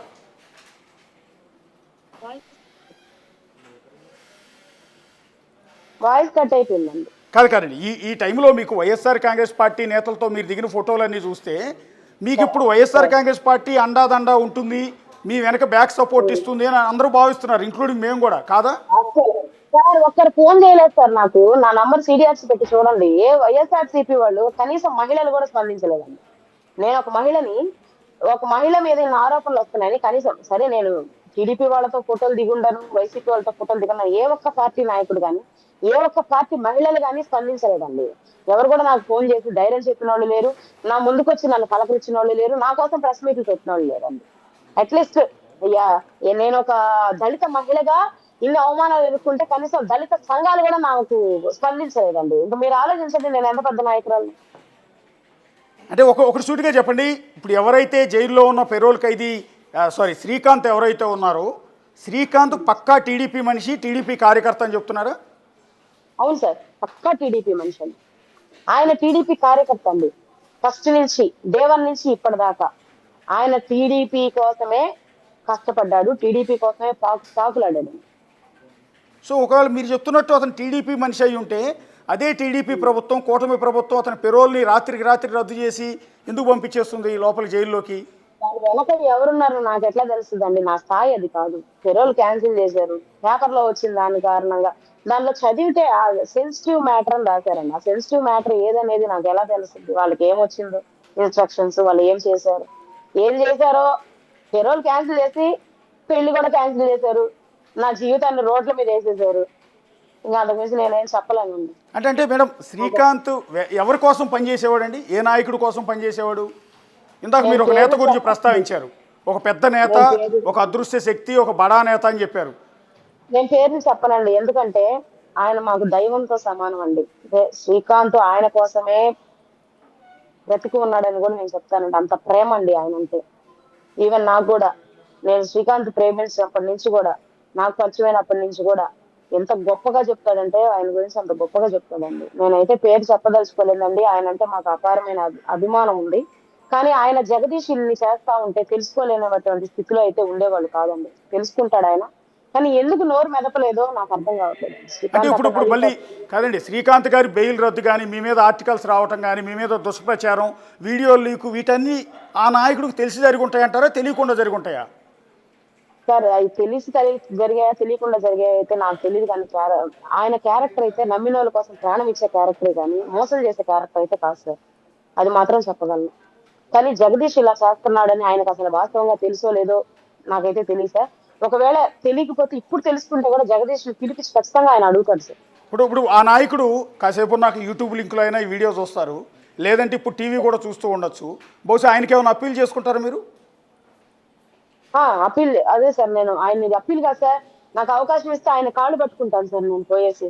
వాయిస్ కట్ అయిపోయిందండి. కాదండి, ఈ టైంలో మీకు వైఎస్ఆర్ కాంగ్రెస్ పార్టీ నేతలతో మీరు దిగిన ఫోటోలన్నీ చూస్తే మీకు ఇప్పుడు వైఎస్ఆర్ కాంగ్రెస్ పార్టీ అండాదండా ఉంటుంది, మీ వెనక బ్యాక్ సపోర్ట్ ఇస్తుంది అని అందరూ భావిస్తున్నారు, ఇంక్లూడింగ్ మేము కూడా, కాదా? సార్ ఒక్కరు ఫోన్ చేయలేదు సార్ నాకు. నా నంబర్ సిడిఆర్స్ పెట్టి చూడండి. వైఎస్ఆర్సీపీ వాళ్ళు కనీసం మహిళలు కూడా స్పందించలేదండి. నేను ఒక మహిళ మీద ఇన్ని ఆరోపణలు వస్తున్నాయని కనీసం, సరే నేను టీడీపీ వాళ్ళతో ఫోటోలు దిగుండను, వైసీపీ వాళ్ళతో ఫోటోలు దిగున్నాను, ఏ ఒక్క పార్టీ నాయకుడు కానీ ఏ ఒక్క పార్టీ మహిళలు కానీ స్పందించలేదండి. ఎవరు కూడా నాకు ఫోన్ చేసి ధైర్యం చెప్పిన వాళ్ళు లేరు, నా ముందుకు వచ్చి నన్ను పలకరించిన వాళ్ళు లేరు, నా కోసం ప్రెస్ మీట్లు పెట్టిన వాళ్ళు లేరండి. అట్లీస్ట్ నేను ఒక దళిత మహిళగా ఇన్ని అవమానాలు ఎదుర్కొంటే కనీసం దళిత సంఘాలు కూడా నాకు స్పందించలేదండి. ఇంకా మీరు ఆలోచించండి నేను ఎంత పెద్ద నాయకురాలు. అంటే ఒకటి సూటిగా చెప్పండి, ఇప్పుడు ఎవరైతే జైల్లో ఉన్న పెరోల్ ఖైదీ శ్రీకాంత్ ఎవరైతే ఉన్నారో, శ్రీకాంత్ పక్కా టీడీపీ మనిషి, టీడీపీ కార్యకర్త అని చెప్తున్నారా? అవును సార్, పక్కా టీడీపీ మనిషి అండి. ఆయన టీడీపీ కార్యకర్త అండి. ఫస్ట్ నుంచి డే1 నుంచి ఇప్పటిదాకా ఆయన టీడీపీ కోసమే కష్టపడ్డాడు, టీడీపీ కోసమే పాకులాడాడు. సో ఒకవేళ మీరు చెప్తున్నట్టు అతను టీడీపీ మనిషి అయి ఉంటే అదే టీడీపీ ప్రభుత్వం, కూటమి ప్రభుత్వం అతని పెరోల్ని రాత్రికి రాత్రి రద్దు చేసి ఎందుకు పంపించేస్తుంది లోపల జైల్లోకి? దాని వెనక ఎవరున్నారు నాకు ఎట్లా తెలుస్తుందండి? నా స్థాయి అది కాదు. పెరోల్ క్యాన్సిల్ చేశారు, పేపర్లో వచ్చింది దాని కారణంగా. దానిలో చదివితే ఆ సెన్సిటివ్ మ్యాటర్ అని రాశారండి. ఆ సెన్సిటివ్ మ్యాటర్ ఏదనేది నాకు ఎలా తెలుస్తుంది? వాళ్ళకి ఏమొచ్చిందో ఇన్స్ట్రక్షన్స్, వాళ్ళు ఏం చేశారో పెరోల్ క్యాన్సిల్ చేసి పెళ్లి కూడా క్యాన్సిల్ చేశారు, నా జీవితాన్ని రోడ్ల మీద వేసేసారు. ఇంకా అంతకు మించి నేనేం చెప్పలేనండి. అంటే మేడం, శ్రీకాంత్ ఎవరి కోసం పనిచేసేవాడండి? ఏ నాయకుడి కోసం పనిచేసేవాడు? ఇందాక మీరు ఒక నేత గురించి ప్రస్తావించారు, ఒక పెద్ద నేత, ఒక అదృశ్య శక్తి, ఒక బడా నేత అని చెప్పారు. నేను పేర్లు చెప్పనండి, ఎందుకంటే ఆయన మాకు దైవంతో సమానం అండి. శ్రీకాంత్ ఆయన కోసమే బ్రతికి ఉన్నాడని కూడా నేను చెప్తానండి. అంత ప్రేమ అండి ఆయన అంటే. ఈవెన్ నాకు కూడా, నేను శ్రీకాంత్ ప్రేమించినప్పటి నుంచి కూడా, నాకు పరిచయమైనప్పటి నుంచి కూడా ఎంత గొప్పగా చెప్తాడంటే ఆయన గురించి అంత గొప్పగా చెప్తాడండి. నేనైతే పేరు చెప్పదలుచుకోలేదండి. ఆయన అంటే మాకు అపారమైన అభిమానం ఉంది. కానీ ఆయన జగదీష్ ఇల్ని చేస్తా ఉంటే తెలుసుకోలేనటువంటి స్థితిలో అయితే ఉండేవాళ్ళు కాదండి. తెలుసుకుంటాడు ఆయన, కానీ ఎందుకు నోరు మెదపలేదో నాకు అర్థం కావట్లేదు. అంటే ఇప్పుడు మళ్ళీ కాదండి, శ్రీకాంత్ గారి బెయిల్ రద్దు కానీ, మీ మీద ఆర్టికల్స్ రావటం కానీ, మీ మీద దుష్ప్రచారం, వీడియో లీకు, వీటన్నీ ఆ నాయకుడికి తెలిసి జరిగి ఉంటాయంటారా, తెలియకుండా జరిగి ఉంటాయా? సార్ అవి తెలిసి జరిగాయా తెలియకుండా జరిగాయా అయితే నాకు తెలియదు. కానీ ఆయన క్యారెక్టర్ అయితే నమ్మిన వాళ్ళ కోసం ప్రాణం ఇచ్చే క్యారెక్టరే కానీ మోసం చేసే క్యారెక్టర్ అయితే కాదు సార్, అది మాత్రం చెప్పగలను. కానీ జగదీష్ ఇలా చేస్తున్నాడని ఆయనకు అసలు వాస్తవంగా తెలుసో లేదో నాకైతే తెలియదు సార్. ఒకవేళ తెలియకపోతే ఇప్పుడు తెలుసుకుంటే కూడా జగదీష్ పిలిపించి ఖచ్చితంగా ఆయన అడుగుతాడు సార్. ఇప్పుడు ఆ నాయకుడు కాసేపు నాకు యూట్యూబ్ లింక్లో అయినా ఈ వీడియో చూస్తారు, లేదంటే ఇప్పుడు టీవీ కూడా చూస్తూ ఉండొచ్చు, బహుశా ఆయనకి ఏమైనా అప్పీల్ చేసుకుంటారా మీరు? అప్పీల్ అదే సార్, నేను ఆయన అప్పీల్ కాదు సార్, నాకు అవకాశం ఇస్తే ఆయన కాళ్ళు పట్టుకుంటాను సార్ నేను పోయేసి.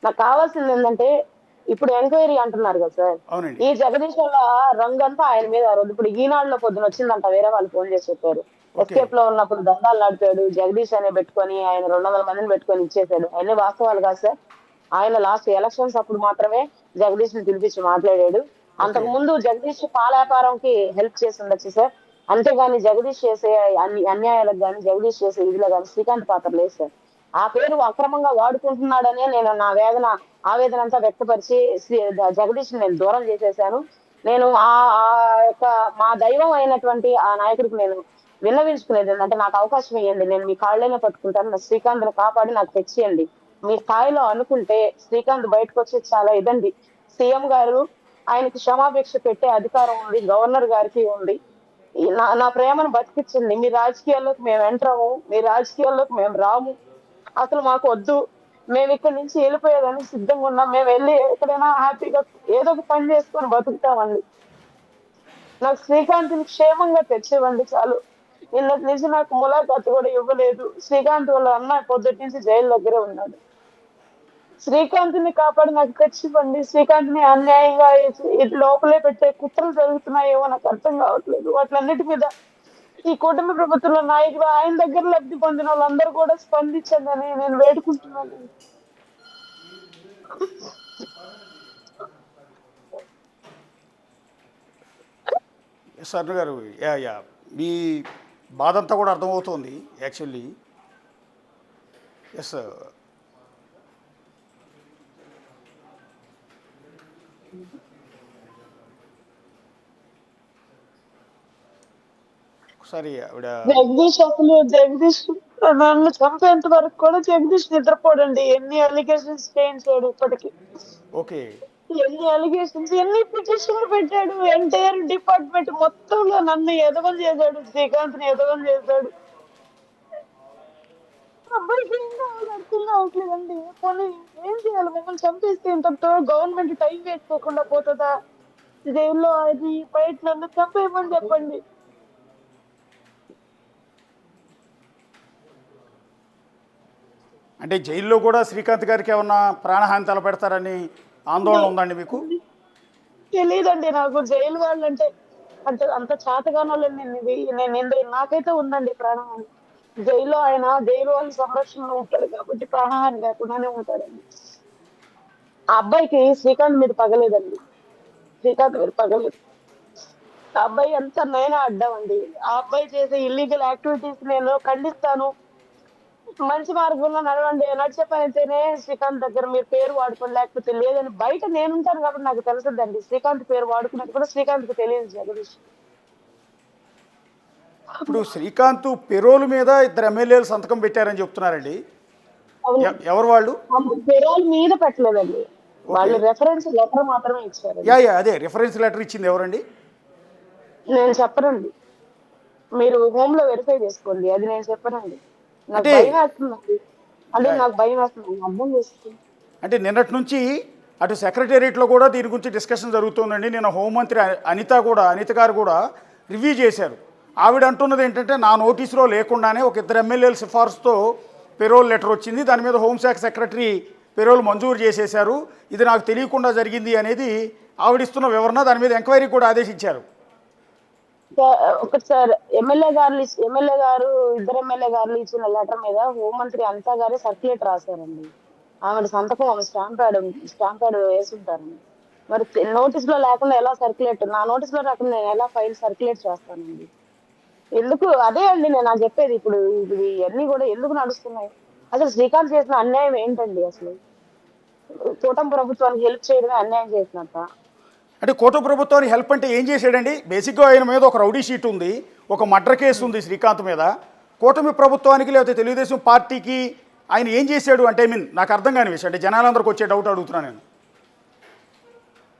నాకు కావాల్సింది ఏంటంటే, ఇప్పుడు ఎంక్వైరీ అంటున్నారు కదా సార్, ఈ జగదీష్ వల్ల రంగంతా ఆయన మీద రోజు. ఇప్పుడు ఈనాడులో పొద్దున వచ్చిందంట, వేరే వాళ్ళు ఫోన్ చేసి చెప్పారు. ఎస్కేప్ లో ఉన్నప్పుడు దండాలు నడిపాడు జగదీష్ అనే పెట్టుకొని, ఆయన 200 మందిని పెట్టుకొని ఇచ్చేసాడు. అన్ని వాస్తవాలు కాదు సార్. ఆయన లాస్ట్ ఎలక్షన్స్ అప్పుడు మాత్రమే జగదీష్ ని పిలిపించి మాట్లాడాడు. అంతకు ముందు జగదీష్ పాల వ్యాపారంకి హెల్ప్ చేసి ఉండొచ్చు సార్, అంతేగాని జగదీష్ చేసే అన్యాయాలకు కానీ, జగదీష్ చేసే ఇదిలో కానీ శ్రీకాంత్ పాత్ర లేదు సార్. ఆ పేరు అక్రమంగా వాడుకుంటున్నాడనే నేను నా ఆవేదన అంతా వ్యక్తపరిచి జగదీష్ నేను దూరం చేసేసాను. నేను ఆ యొక్క మా దైవం అయినటువంటి ఆ నాయకుడికి నేను విన్నవించుకునేది ఏంటంటే, నాకు అవకాశం ఇవ్వండి, నేను మీ కాళ్ళైనా పట్టుకుంటాను, నా శ్రీకాంత్ని కాపాడి నాకు తెచ్చియండి. మీ స్థాయిలో అనుకుంటే శ్రీకాంత్ బయటకు వచ్చి చాలా ఇదండి. సీఎం గారు ఆయనకి క్షమాపేక్ష పెట్టే అధికారం ఉంది, గవర్నర్ గారికి ఉంది. నా ప్రేమను బతికించండి. మీ రాజకీయాల్లోకి మేము ఎంటరాము, మీ రాజకీయాల్లోకి మేము రాము, అసలు మాకు వద్దు. మేము ఇక్కడి నుంచి వెళ్ళిపోయేదానికి సిద్ధంగా ఉన్నాం. మేము వెళ్ళి ఎక్కడైనా హ్యాపీగా ఏదో ఒక పని చేసుకొని బతుకుతామండి. నాకు శ్రీకాంత్ని క్షేమంగా తెచ్చివ్వండి చాలు. నిన్నటి నుంచి నాకు ములాఖాతు కూడా ఇవ్వలేదు. శ్రీకాంత్ వాళ్ళ అన్న పొద్దుటి నుంచి జైలు దగ్గరే ఉన్నాడు. శ్రీకాంత్ని కాపాడి నాకు తెచ్చివ్వండి. శ్రీకాంత్ని అన్యాయంగా ఇటు లోపలే పెట్టే కుట్రలు జరుగుతున్నాయేమో నాకు అర్థం కావట్లేదు. వాటిలన్నిటి మీద ఈ కూటమి ప్రభుత్వంలో నాయకులు ఆయన దగ్గర లబ్ధి పొందిన వాళ్ళందరూ కూడా స్పందించండి నేను వేడుకుంటున్నాను. ఎస్ అరుణ గారు, యా యా మీ బాధ అంతా కూడా అర్థమవుతోంది యాక్చువల్లీ. ఎస్, ఒకసారి ఆవిడ జగదీష్ నన్ను చంపేంత వరకు కూడా జగదీష్ నిద్రపోడండి. ఎన్ని అలిగేషన్స్ చేయించాడు ఇప్పటికి, ఓకే ఎన్ని అలిగేషన్స్, ఎన్ని పిటిషన్లు పెట్టాడు. ఎంటైర్ డిపార్ట్మెంట్ మొత్తంలో నన్ను ఎదవం చేశాడు, శ్రీకాంత్ ని ఎదవం చేశాడు. అబ్బాయికి ఏం కావాలి అర్థం కావట్లేదండి. పోనీ ఏం చేయాలి? మమ్మల్ని చంపేస్తే ఇంతతో గవర్నమెంట్ టైం వేసుకోకుండా పోతుందా? జైల్లో అది బయట నన్ను చంపేయమని చెప్పండి. అంటే జైల్లో కూడా శ్రీకాంత్ గారికి ఏమన్నా ప్రాణహాని తలపెడతారని ఆందోళన ఉందండి మీకు? తెలియదండి నాకు జైలు వాళ్ళంటే. అంటే అంత చేతగానోళ్ళు నేను నాకైతే ఉందండి ప్రాణహాని. జైల్లో ఆయన జైలు వాళ్ళ సంరక్షణలో ఉంటాడు కాబట్టి ప్రాణహాని లేకుండానే ఉంటాడండి. ఆ అబ్బాయికి శ్రీకాంత్ మీద పగలేదండి. శ్రీకాంత్ మీద పగలేదు. ఆ అబ్బాయి ఎంత నైనా అడ్డం అండి. ఆ అబ్బాయి చేసే ఇల్లీగల్ యాక్టివిటీస్ నేను ఖండిస్తాను. మంచి మార్గంలో నడవండి. నడిచే పని అయితేనే శ్రీకాంత్ దగ్గర మీరు పేరు వాడుకోండి, లేకపోతే లేదని. బయట నేనుంటాను కాబట్టి నాకు తెలుసుదండి. శ్రీకాంత్ పేరు వాడుకున్నట్టు కూడా శ్రీకాంత్ కి తెలియదు జగదీష్. ఇప్పుడు శ్రీకాంత్ పెరోల్ మీద ఇద్దరు ఎమ్మెల్యేలు సంతకం పెట్టారని చెప్తున్నారండి. ఎవరు వాళ్ళు? పెరోల్ మీద పెట్టలేదండి, వాళ్ళు రెఫరెన్స్ లెటర్ మాత్రమే ఇచ్చారు. యా యా అదే రిఫరెన్స్ లెటర్ ఇచ్చింది ఎవరండి? నేను చెప్పనండి, మీరు హోమ్ లో వెరిఫై చేసుకోండి. అది నేను చెప్పనండి. నాకు అంటే భయం వేస్తుందండి. అంటే నాకు భయం వేస్తుంది, అర్థం చేసుకోండి. అంటే నిన్నటి నుంచి అటు సెక్రటేరియట్లో కూడా దీని గురించి డిస్కషన్ జరుగుతుందండి. నిన్న హోంమంత్రి అనిత గారు కూడా రివ్యూ చేశారు. ఆవిడ అంటున్నది ఏంటంటే, నా నోటీసులో లేకుండానే ఒక ఇద్దరు ఎమ్మెల్యేల సిఫార్సుతో పెరోల్ లెటర్ వచ్చింది, దాని మీద హోంశాఖ సెక్రటరీ పెరోల్ మంజూరు చేసేశారు, ఇది నాకు తెలియకుండా జరిగింది అనేది ఆవిడిస్తున్న వివరణ. దాని మీద ఎంక్వైరీ కూడా ఆదేశించారు. ఒకసారి ఎమ్మెల్యే గారు ఇద్దరు ఎమ్మెల్యే గారు ఇచ్చిన లెటర్ మీద హోంమంత్రి అనితా గారే సర్క్యులేట్ రాశారండి. ఆమె సంతకం, ఆమె స్టాంప్ ప్యాడ్ వేసుంటారండి. మరి నోటీస్ లో లేకుండా ఎలా సర్క్యులేట్, నా నోటీస్ లో రాకుండా నేను ఎలా ఫైల్ సర్క్యులేట్ చేస్తానండి? ఎందుకు? అదే అండి నేను చెప్పేది. ఇప్పుడు ఇవన్నీ కూడా ఎందుకు నడుస్తున్నాయి? అసలు శ్రీకాంత్ చేసిన అన్యాయం ఏంటండి? అసలు కూటమి ప్రభుత్వానికి హెల్ప్ చేయడమే అన్యాయం చేసినట్ట. అంటే కూటమి ప్రభుత్వానికి హెల్ప్ అంటే ఏం చేశాడండి? బేసిక్గా ఆయన మీద ఒక రౌడీ షీట్ ఉంది, ఒక మర్డర్ కేసు ఉంది శ్రీకాంత్ మీద. కూటమి ప్రభుత్వానికి లేకపోతే తెలుగుదేశం పార్టీకి ఆయన ఏం చేశాడు అంటే, నాకు అర్థం కాని విషయం, అంటే జనాలందరికి వచ్చే డౌట్ అడుగుతున్నాను నేను.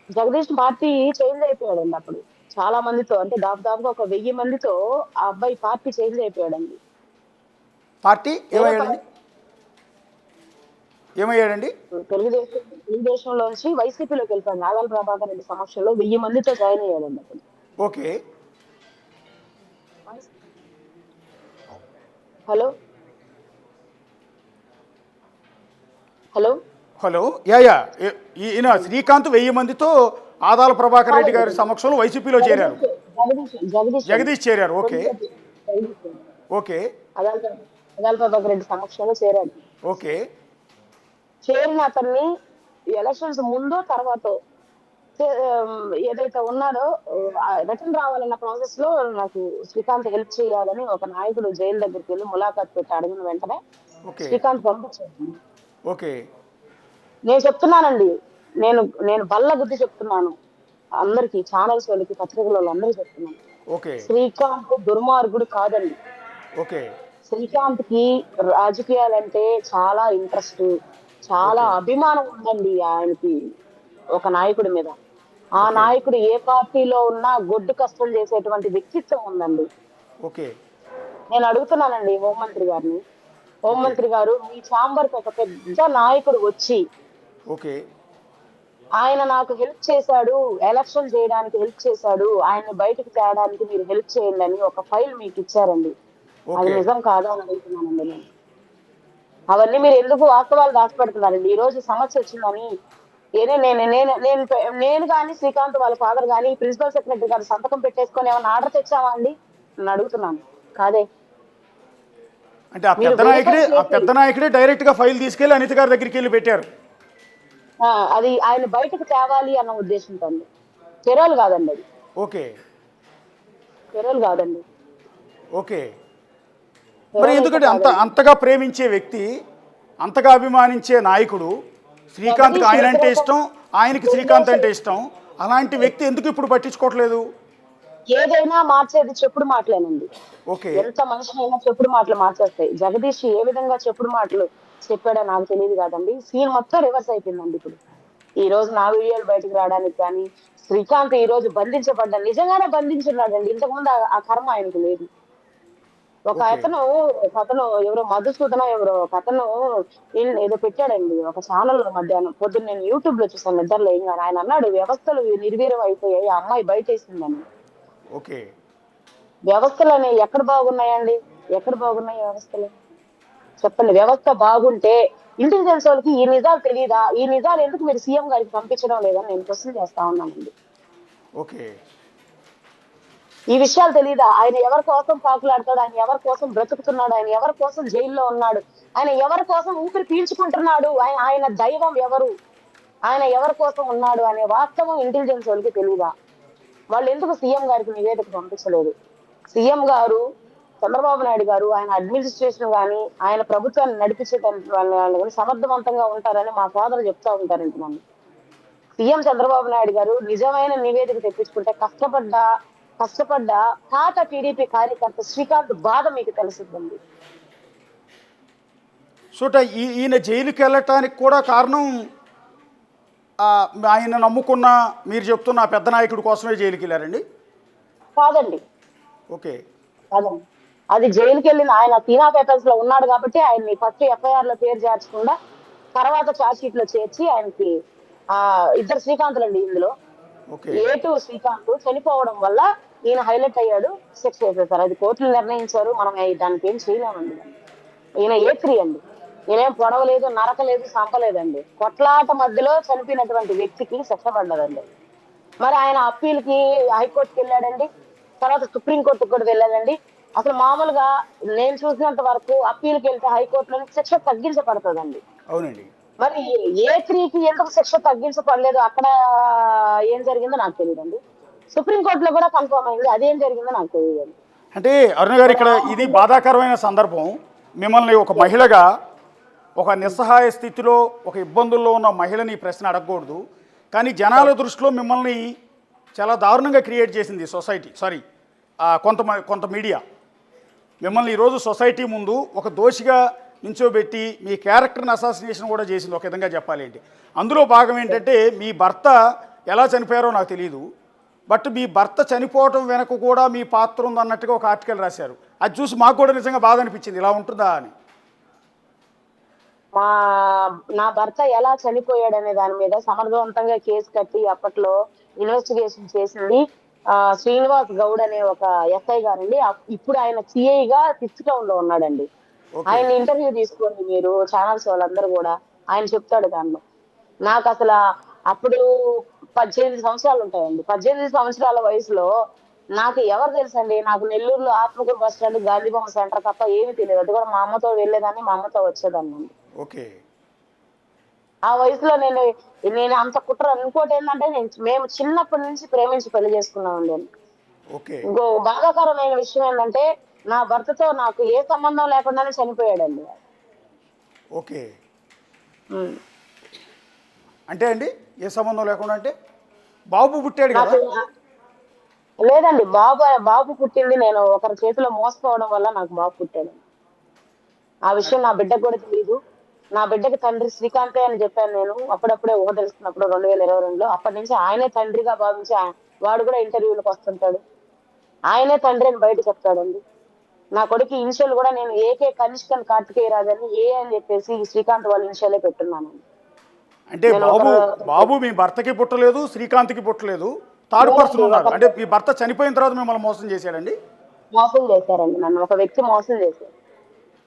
జగదీష్ పార్టీ చేంజ్ అయిపోయాడండి అప్పుడు చాలా మందితో, అంటే దాదాపుగా ఒక 1000 మందితో ఆ అబ్బాయి పార్టీ చేంజ్ అయిపోయాడండి. పార్టీ ఏమయ్యాడండి? తెలుగుదేశంలోంచి వైసీపీలోకి వెళ్ళిపోయాడు. నాగాల ప్రభాకర్ రెడ్డి సమక్షంలో 1000 మందితో జాయిన్ అయ్యాడండి అప్పుడు. Okay. Hello hello hello yeah yeah ఈయన శ్రీకాంత్ 1000 మందితో ఆదాల ప్రభాకర్ రెడ్డి గారి సమక్షంలో వైసీపీలో చేరారు. జగదీష్ చేరారు. Okay okay. ఆదాల ప్రభాకర్ రెడ్డి సమక్షంలో చేరాడు. ఓకే. చేరిన అతన్ని ఎలక్షన్స్ ముందో తర్వాత ఏదైతే ఉన్నాడో రిటర్న్ రావాలన్న ప్రాసెస్ లో నాకు శ్రీకాంత్ హెల్ప్ చేయాలని ఒక నాయకుడు జైలు దగ్గరికి వెళ్ళి ములాఖాత్ పెట్టి అడిగిన వెంటనే శ్రీకాంత్ పంపించాడు. ఓకే. నేను చెప్తున్నానండి, నేను బల్ల గుద్ది చెప్తున్నాను అందరికి, ఛానల్స్ వాళ్ళకి, పత్రికల వాళ్ళందరికీ చెప్తున్నాను. శ్రీకాంత్ దుర్మార్గుడు కాదండి. ఓకే. శ్రీకాంత్ కి రాజకీయాలంటే చాలా ఇంట్రెస్ట్, చాలా అభిమానం ఉందండి ఆయనకి ఒక నాయకుడి మీద. ఆ నాయకుడు ఏ పార్టీలో ఉన్నా గొడ్డు కష్టం చేసేటువంటి వ్యక్తిత్వం ఉందండి. ఓకే. నేను అడుగుతున్నానండి హోంమంత్రి గారిని, హోంమంత్రి గారు మీ ఛాంబర్ కి ఒక పెద్ద నాయకుడు వచ్చి ఓకే. ఆయన నాకు హెల్ప్ చేశాడు, ఎలక్షన్ చేయడానికి హెల్ప్ చేశాడు, ఆయన్ని బయటకు తేడానికి మీరు హెల్ప్ చేయండి అని ఒక ఫైల్ మీకు ఇచ్చారండి. అది ఓకే. నిజం కాదా అని అడుగుతున్నానండి నేను. అవన్నీ మీరు ఎందుకు వాస్తవాలు దాచిపెడుతున్నారండి? ఈ రోజు సమస్య వచ్చిందని ఏదో నేను నేను నేను నేను కానీ శ్రీకాంత్ వాళ్ళ ఫాదర్ కానీ ప్రిన్సిపల్ సెక్రటరీ గారు సంతకం పెట్టేసుకొని ఏమైనా ఆర్డర్ తెచ్చావా అండి అని అడుగుతున్నాను. కాదే. అంటే మీరు వెరిఫై ఆ చేసి పెద్ద నాయకుడే డైరెక్ట్గా ఫైల్ తీసుకెళ్ళి అనిత గారి దగ్గరికి వెళ్ళి పెట్టారు. అది ఆయన బయటకు తేవాలి అన్న ఉద్దేశంతో అండి. చెరోలు కాదండి అది. ఓకే. చెరోలు కాదండి. ఓకే. మరి చెరోలు అయితే ఎందుకంటే కాదండి. అంతగా ప్రేమించే వ్యక్తి, అంతగా అభిమానించే నాయకుడు, శ్రీకాంత్కి జగదీష్ ఆయన అంటే వ్యతిరేకం ఇష్టం, ఆయనకి శ్రీకాంత్ అంటే ఇష్టం, అలాంటి వ్యక్తి ఎందుకు ఇప్పుడు పట్టించుకోవట్లేదు? ఏదైనా మార్చేది చెప్పుడు మాటలేనండి. ఓకే. ఎంత మనిషినైనా చెప్పుడు మాటలు మార్చేస్తాయి. జగదీష్ ఏ విధంగా చెప్పుడు మాటలు చెప్పాడో నాకు తెలియదు కాదండి. సీన్ మొత్తం రివర్స్ అయిపోయిందండి ఇప్పుడు. ఈ రోజు నా వీడియోలు బయటకు రావడానికి కానీ శ్రీకాంత్ ఈ రోజు బంధించబడ్డా నిజంగానే బంధించున్నాడండి. ఇంతకుముందు ఆ కర్మ ఆయనకు లేదు. ఒక ఓకే. అతను ఎవరో మధుసూదనం ఎవరో ఒక అతను ఏదో పెట్టాడండి ఒక ఛానల్లో మధ్యాహ్నం పొద్దున్న నేను యూట్యూబ్ లో చూసాను నిద్రలో ఏం కానీ ఆయన అన్నాడు వ్యవస్థలు నిర్వీర్యం అయిపోయాయి ఆ అమ్మాయి బయటేసిందని. ఓకే. వ్యవస్థలు అనేవి ఎక్కడ బాగున్నాయండి? ఎక్కడ బాగున్నాయి వ్యవస్థలు? చెప్పండి. వ్యవస్థ బాగుంటే ఇంటెలిజెన్స్ వాళ్ళకి ఈ నిజాలు తెలియదా? ఈ నిజాలు ఎందుకు మీరు సీఎం గారికి పంపించడం లేదని నేను క్వశ్చన్ చేస్తా ఉన్నానండి. ఓకే. ఈ విషయాలు తెలియదా? ఆయన ఎవరి కోసం పాకులాడతాడు, ఆయన ఎవరి కోసం బ్రతుకుతున్నాడు, ఆయన ఎవరి కోసం జైల్లో ఉన్నాడు, ఆయన ఎవరి కోసం ఊపిరి పీల్చుకుంటున్నాడు, ఆయన దైవం ఎవరు, ఆయన ఎవరి కోసం ఉన్నాడు అనే వాస్తవం ఇంటెలిజెన్స్ వాళ్ళకి తెలియదా? వాళ్ళు ఎందుకు సీఎం గారికి నివేదిక పంపించలేదు? సీఎం గారు చంద్రబాబు నాయుడు గారు ఆయన అడ్మినిస్ట్రేషన్ కానీ ఆయన ప్రభుత్వాన్ని నడిపించేటువంటి వాళ్ళు కానీ సమర్థవంతంగా ఉంటారని మా ఫాదర్ చెప్తా ఉంటారండి నన్ను. సీఎం చంద్రబాబు నాయుడు గారు నిజమైన నివేదిక తెప్పించుకుంటే కష్టపడ్డ పాత టీడీపీ కార్యకర్త శ్రీకాంత్ బాధ మీకు తెలుస్తుందండి. సో ఈయన జైలుకి వెళ్ళటానికి కూడా కారణం ఆ, ఆయన నమ్ముకున్న మీరు చెప్తున్న ఆ పెద్ద నాయకుడి కోసమే జైలుకి వెళ్ళారండి? కాదండి. ఓకే. కాదండి. అది జైలుకి వెళ్ళిన ఆయన తీనా పేపర్స్ లో ఉన్నాడు కాబట్టి ఆయన్ని ఫస్ట్ ఎఫ్ఐఆర్ లో పేరు చేర్చకుండా తర్వాత ఛార్జ్ షీట్ లో చేర్చి ఆయనకి ఇద్దరు శ్రీకాంతులు అండి ఇందులో. ఓకే. A2 శ్రీకాంత్ చనిపోవడం వల్ల ఈయన హైలైట్ అయ్యాడు, శిక్ష చేసేసారు. అది కోర్టులు నిర్ణయించారు, మనం దానికి ఏం చేయలేమండి. ఈయన A3 అండి. ఈయనేం పొడవలేదు, నరకలేదు, సంపలేదండి. కొట్లాట మధ్యలో చనిపోయినటువంటి వ్యక్తికి శిక్ష పడ్డదండి. మరి ఆయన అప్పీల్ కి హైకోర్టుకి వెళ్ళాడండి, తర్వాత సుప్రీంకోర్టుకి కూడా వెళ్ళాడండి. అసలు మామూలుగా నేను చూసినంత వరకు అప్పీల్కి వెళ్తే హైకోర్టులో శిక్ష తగ్గించబడుతుందండి. అవునండి. మరి A3కి ఎందుకు శిక్ష తగ్గించబడలేదు? అక్కడ ఏం జరిగిందో నాకు తెలియదండి. సుప్రీంకోర్టులో కూడా కన్ఫర్మ్ అయింది, అదేం జరిగిందో నాకు తెలియదండి. అంటే అరుణ గారు ఇక్కడ ఇది బాధాకరమైన సందర్భం. మిమ్మల్ని ఒక మహిళగా, ఒక నిస్సహాయ స్థితిలో, ఒక ఇబ్బందుల్లో ఉన్న మహిళని ఈ ప్రశ్న అడగకూడదు, కానీ జనాల దృష్టిలో మిమ్మల్ని చాలా దారుణంగా క్రియేట్ చేసింది సొసైటీ, కొంత మీడియా మిమ్మల్ని ఈరోజు సొసైటీ ముందు ఒక దోషిగా నించోబెట్టి మీ క్యారెక్టర్ని అసాసినేషన్ కూడా చేసింది ఒక విధంగా చెప్పాలి అంటే. అందులో భాగం ఏంటంటే మీ భర్త ఎలా చనిపోయారో నాకు తెలియదు, బట్ మీ భర్త చనిపోవటం వెనక కూడా మీ పాత్ర ఉందన్నట్టుగా ఒక ఆర్టికల్ రాశారు. అది చూసి మాకు కూడా నిజంగా బాధ అనిపించింది, ఇలా ఉంటుందా అని. నా భర్త ఎలా చనిపోయాడనే దాని మీద సమర్థవంతంగా కేసు కట్టి అప్పట్లో ఇన్వెస్టిగేషన్ చేసింది శ్రీనివాస్ గౌడ్ అనే ఒక ఎస్ఐ గారండి. ఇప్పుడు ఆయన సిఐగా 6th టౌన్ లో ఉన్నాడండి. ఆయన ఇంటర్వ్యూ తీసుకోండి మీరు, ఛానల్స్ వాళ్ళందరూ కూడా, ఆయన చెప్తాడు దానిలో. నాకు అసలు అప్పుడు 18 సంవత్సరాలు ఉంటాయండి. 18 సంవత్సరాల వయసులో నాకు ఎవరు తెలుసండి? నాకు నెల్లూరులో Atmakur bus stand, Gandhibomma centre తప్ప ఏమీ తెలియదు. అది కూడా మా అమ్మతో వెళ్ళేదాన్ని, మా అమ్మతో వచ్చేదాన్ని. ఓకే. ఆ వయసులో నేను అంత కుట్ర. ఇంకోటి ఏంటంటే మేము చిన్నప్పటి నుంచి ప్రేమించి పెళ్లి చేసుకున్నామండి. ఓకే. ఇంకో బాధాకరమైన విషయం ఏంటంటే నా భర్తతో నాకు ఏ సంబంధం లేకుండానే చనిపోయాడండి. ఓకే. అంటే అండి ఏ సంబంధం లేకుండా అంటే బాబు పుట్టాడు కదా? లేదండి, బాబు పుట్టింది నేను ఒకరి చేతిలో మోసపోవడం వల్ల నాకు బాబు పుట్టాడు. ఆ విషయం నా బిడ్డకు కూడా తెలియదు. నా బిడ్డకి తండ్రి శ్రీకాంతే అని చెప్పాను నేను అప్పుడప్పుడే ఊహ తెలుసుకున్నప్పుడు 2022లో. అప్పటి నుంచి ఆయనే తండ్రిగా భావించి వాడు కూడా ఇంటర్వ్యూలకు వస్తుంటాడు, ఆయనే తండ్రి అని బయట చెప్తాడండి. నా కొడుకు ఇనిషియల్ కూడా నేను ఏకే కనిష్కన్ కార్తికేయరాజ్ అని ఏ అని చెప్పేసి శ్రీకాంత్ వాళ్ళ ఇనిషియలే పెట్టున్నాను. అంటే నేను బాబు మీ భర్తకి పుట్టలేదు, శ్రీకాంత్కి పుట్టలేదు, థర్డ్ పర్సన్ ఉన్నారు. అంటే మీ భర్త చనిపోయిన తర్వాత మిమ్మల్ని మోసం చేశాడండి? మోసం చేశారండి, నన్ను ఒక వ్యక్తి మోసం చేశారు.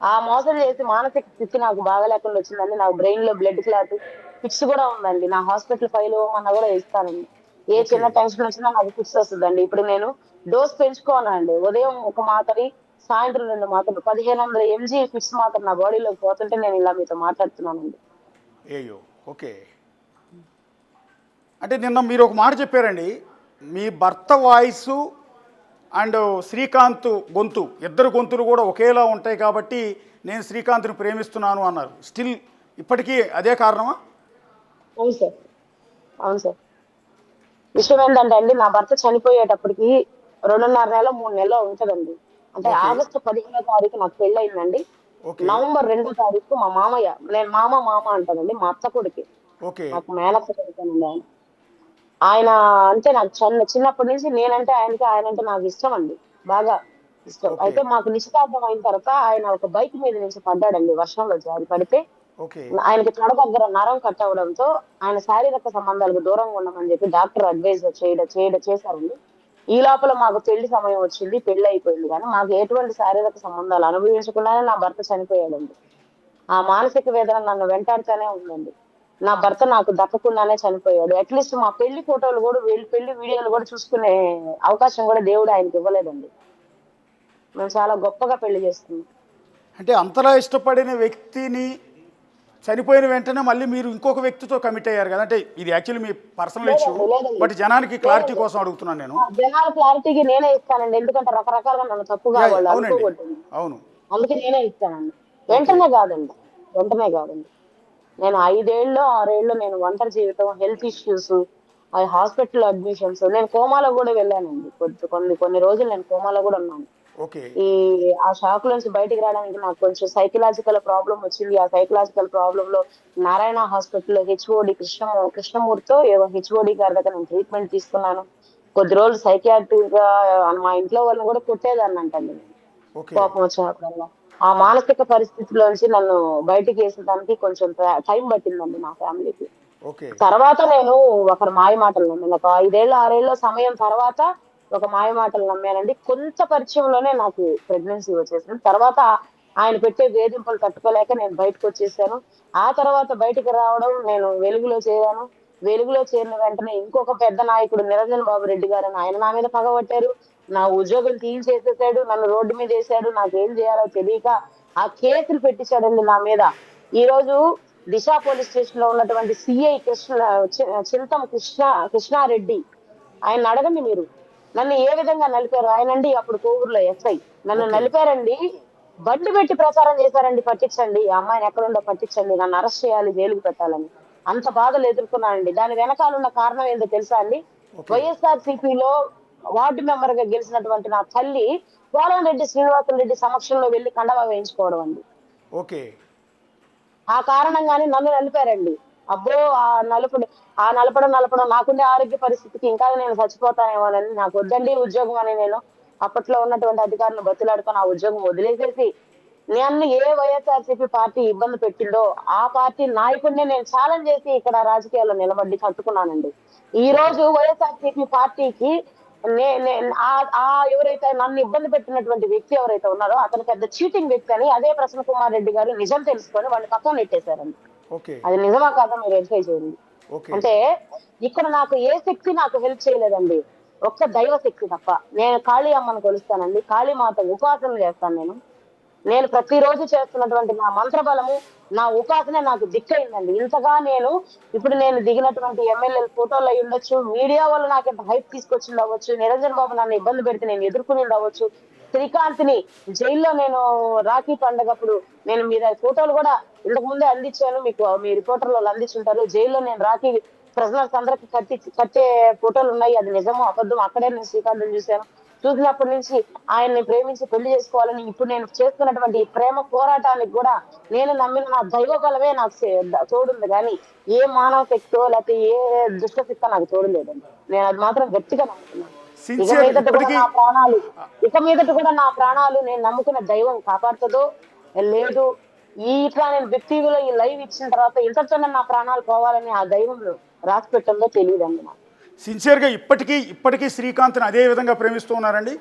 ఆ మోసం చేసి మానసిక స్థితి నాకు బాగా లేకుండా వచ్చిందండి. నాకు బ్రెయిన్ లో బ్లడ్ క్లాట్, ఫిక్స్ కూడా ఉందండి. నా హాస్పిటల్ ఫైల్ అన్నా కూడా ఇస్తానండి. ఏ చిన్న టెన్షన్ వచ్చినా నాకు ఫిక్స్ వస్తుందండి. ఇప్పుడు నేను డోస్ పెంచుకోనండి. ఉదయం ఒక మాత్రని, సాయంత్రం 2 మాత్రలు, 1500 mg ఫిక్స్ మాత్రం నా బాడీలోకి పోతుంటే నేను ఇలా మీతో మాట్లాడుతున్నానండి. ఏయో, ఓకే. అంటే నిన్న మీరు ఒక మాట చెప్పారండి, మీ భర్త వాయిస్ అండ్ శ్రీకాంత్ గొంతు, ఇద్దరు గొంతులు కూడా ఒకేలా ఉంటాయి కాబట్టి నేను శ్రీకాంత్ని ప్రేమిస్తున్నాను అన్నారు. స్టిల్ ఇప్పటికీ అదే కారణమా? అవును సార్, అవును సార్. విషయం ఏంటంటే అండి, నా భర్త చనిపోయేటప్పటికి 2.5 నెల 3 నెలలు ఉంటదండి. అంటే ఓకే, ఆగస్టు 15వ తారీఖు నాకు పెళ్ళి అయిందండి. ఓకే, నవంబర్ 2వ తారీఖు మా మామయ్య, నేను మామ మామ అంటానండి, మా అత్త కొడుకు, ఓకే, నాకు మేనత్త కొడుకునండి ఆయన. ఆయన అంటే నాకు చిన్నప్పటి నుంచి నేనంటే ఆయనకి, ఆయనంటే నాకు ఇష్టం అండి, బాగా ఇష్టం. ఓకే, అయితే మాకు నిశ్చితార్థం అయిన తర్వాత ఆయన ఒక బైక్ మీద నుంచి పడ్డాడండి, వర్షంలో జారి పడితే ఓకే, ఆయనకి తొడ దగ్గర నరం కట్ అవ్వడంతో ఆయన శారీరక సంబంధాలకు దూరంగా ఉండమని చెప్పి డాక్టర్ అడ్వైజ్ చేశారండి. ఈ లోపల మాకు పెళ్లి సమయం వచ్చింది, పెళ్లి అయిపోయింది. కానీ మాకు ఎటువంటి శారీరక సంబంధాలు అనుభవించకుండానే నా భర్త చనిపోయాడండి. ఆ మానసిక వేదన నన్ను వెంటాడుతూనే ఉందండి. నా భర్త నాకు దక్కకుండానే చనిపోయాడు. అట్లీస్ట్ మా పెళ్లి ఫోటోలు కూడా, పెళ్లి వీడియోలు కూడా చూసుకునే అవకాశం కూడా దేవుడు ఆయనకి ఇవ్వలేదండి. మేము చాలా గొప్పగా పెళ్లి చేసుకున్నాం. అంటే అంతలా ఇష్టపడిన వ్యక్తిని చనిపోయిన వెంటనే మళ్ళీ మీరు ఇంకొక వ్యక్తితో కమిట్ అయ్యారు కదా? అంటే ఇది యాక్చువల్లీ మీ పర్సనల్ ఇష్యూ, లేదండి, లేదండి, బట్ జనానికి క్లారిటీ లేదండి. కోసం అడుగుతున్నాను నేను. జనాల క్లారిటీకి నేనే ఇస్తానండి, ఎందుకంటే రకరకాలుగా నన్ను తప్పుగా యా, వాళ్ళు అవునండి, అనుకోకూడదు. అవును, అందుకే నేనే ఇస్తానండి. ఓకే, వెంటనే కాదండి, వెంటనే కాదండి. నేను 5 ఏళ్ళు 6 ఏళ్ళు నేను ఒంటరి జీవితం, హెల్త్ ఇష్యూస్, హాస్పిటల్ అడ్మిషన్స్, నేను కోమాలో కూడా వెళ్ళానండి. కొన్ని కొన్ని రోజులు నేను కోమాలో కూడా ఉన్నాను. ఓకే, ఆ షాక్ నుంచి బయటికి రావడానికి నాకు కొంచెం సైకలాజికల్ ప్రాబ్లం వచ్చింది. ఆ సైకలాజికల్ ప్రాబ్లమ్ లో నారాయణ హాస్పిటల్లో హెచ్ఓడి కృష్ణమూర్తితో హెచ్ఓడి గారి దగ్గర నేను ట్రీట్మెంట్ తీసుకున్నాను. కొద్ది రోజులు సైకియాట్రిక్ గా మా ఇంట్లో వాళ్ళని కూడా కొట్టేదాన్ని అంటండి నేను, ఓకే, కోపం వచ్చినప్పుడల్లా. ఆ మానసిక పరిస్థితిలోంచి నన్ను బయటికి వేసడానికి కొంచెం టైం పట్టిందండి మా ఫ్యామిలీకి. ఓకే, తర్వాత నేను ఒకరి మాయ మాటలు నమ్మాను. ఒక 5 ఏళ్ళు 6 ఏళ్ళ సమయం తర్వాత ఒక మాయ మాటలు నమ్మానండి. కొంత పరిచయంలోనే నాకు ప్రెగ్నెన్సీ వచ్చేసింది. తర్వాత ఆయన పెట్టే వేధింపులు తట్టుకోలేక నేను బయటకు వచ్చేసాను. ఆ తర్వాత బయటికి రావడం, నేను వెలుగులో చేరాను. వెలుగులో చేరిన వెంటనే ఇంకొక పెద్ద నాయకుడు నిరంజన్ బాబు రెడ్డి గారని ఆయన నా మీద పగబట్టారు. నా ఉద్యోగం తీసేసేసాడు, నన్ను రోడ్డు మీద వేసాడు. నాకేం చేయాలో తెలియక ఆ కేసులు పెట్టించాడండి నా మీద. ఈ రోజు దిశ పోలీస్ స్టేషన్ లో ఉన్నటువంటి సిఐ చింతం కృష్ణారెడ్డి, ఆయన అడగండి మీరు, నన్ను ఏ విధంగా నలిపారు. ఆయనండి అప్పుడు కోవూరులో ఎస్ఐ. నన్ను ఓకే, నలిపారండి, బండి పెట్టి ప్రచారం చేశారండి, పట్టించండి ఆ అమ్మాయిని, ఎక్కడుందో పట్టించండి, నన్ను అరెస్ట్ చేయాలి, జైలుకు పెట్టాలని. అంత బాధలు ఎదుర్కొన్నానండి. దాని వెనకాల ఉన్న కారణం ఏందో తెలుసా అండి? ఓకే, వైఎస్ఆర్ సిపిలో వార్డు మెంబర్ గా గెలిచినటువంటి నా తల్లి పోలంరెడ్డి శ్రీనివాసులు రెడ్డి సమక్షంలో వెళ్లి కండవా వేయించుకోవడం అండి. ఓకే, ఆ కారణంగానే నన్ను నలిపారండి. అబ్బో, ఆ నలపడం నాకుండే ఆరోగ్య పరిస్థితికి ఇంకా నేను చచ్చిపోతానేమోనని, నాకు వద్దండి ఉద్యోగం అని నేను అప్పట్లో ఉన్నటువంటి అధికారులను బతిలాడుకొని ఆ ఉద్యోగం వదిలేసేసి, నన్ను ఏ వైఎస్ఆర్సీపీ పార్టీ ఇబ్బంది పెట్టిందో ఆ పార్టీ నాయకుడిని నేను ఛాలెంజ్ చేసి ఇక్కడ రాజకీయాల్లో నిలబడి కట్టుకున్నానండి. ఈ ఓకే, రోజు వైఎస్ఆర్సీపీ పార్టీకి నే- నే- ఆ ఆ ఎవరైతే నన్ను ఇబ్బంది పెట్టినటువంటి వ్యక్తి ఎవరైతే ఉన్నారో అతను పెద్ద చీటింగ్ వ్యక్తి అని అదే ప్రసన్న కుమార్ రెడ్డి గారు నిజం తెలుసుకొని వాళ్ళు పక్కన నెట్టేశారండి. ఓకే, అది నిజమా కాదా మీరు వెరిఫై చేయండి. ఓకే, అంటే ఇక్కడ నాకు ఏ శక్తి నాకు హెల్ప్ చేయలేదండి, ఒక్క దైవ శక్తి తప్ప. నేను కాళీ అమ్మను కొలుస్తానండి, కాళీమాత ఉపాసన చేస్తాను నేను. నేను ప్రతిరోజు చేస్తున్నటువంటి నా మంత్ర బలము, నా ఉపాసనే నాకు దిక్కయిందండి. ఇంతగా ఇప్పుడు నేను దిగినటువంటి ఎమ్మెల్యేల ఫోటోలు అయి ఉండొచ్చు, మీడియా వల్ల నాకు ఇంత హైప్ తీసుకొచ్చింది అవ్వచ్చు, నిరంజన్ బాబు నన్ను ఇబ్బంది పెడితే నేను ఎదుర్కొని ఉండవచ్చు, శ్రీకాంత్ ని జైల్లో నేను రాఖీ పండగప్పుడు నేను మీద ఫోటోలు కూడా ఇంతకు ముందే అందించాను మీకు, మీ రిపోర్టర్లు అందించుంటారు. జైల్లో నేను రాఖీ ప్రిజనర్స్ అందరికి కట్టే ఫోటోలు ఉన్నాయి. అది నిజమో అబద్ధం అక్కడే నేను శ్రీకాంత్ చూశాను. చూసినప్పటి నుంచి ఆయన్ని ప్రేమించి పెళ్లి చేసుకోవాలని ఇప్పుడు నేను చేస్తున్నటువంటి ఈ ప్రేమ పోరాటానికి కూడా నేను నమ్మిన నా దైవ బలమే నాకు తోడుంది. కానీ ఏ మానవ శక్తో లేకపోతే ఏ దుష్ట శక్తో నాకు తోడు లేదండి. నేను అది మాత్రం గట్టిగా నమ్ముతున్నాను. ఇక సిన్సియర్ మీదట కూడా ఇప్పటికీ నా ప్రాణాలు ఇక మీదట కూడా నా ప్రాణాలు నేను నమ్ముకున్న దైవం కాపాడుతుందో లేదు, ఈ ఇట్లా నేను బిగ్ టీవీలో ఈ లైవ్ ఇచ్చిన తర్వాత ఇంతతోనే నా ప్రాణాలు పోవాలని ఆ దైవం రాసి పెట్టిందో తెలియదండి నాకు. సిన్సియర్గా ఇప్పటికీ శ్రీకాంత్ని అదే విధంగా ప్రేమిస్తూ ఉన్నారండి,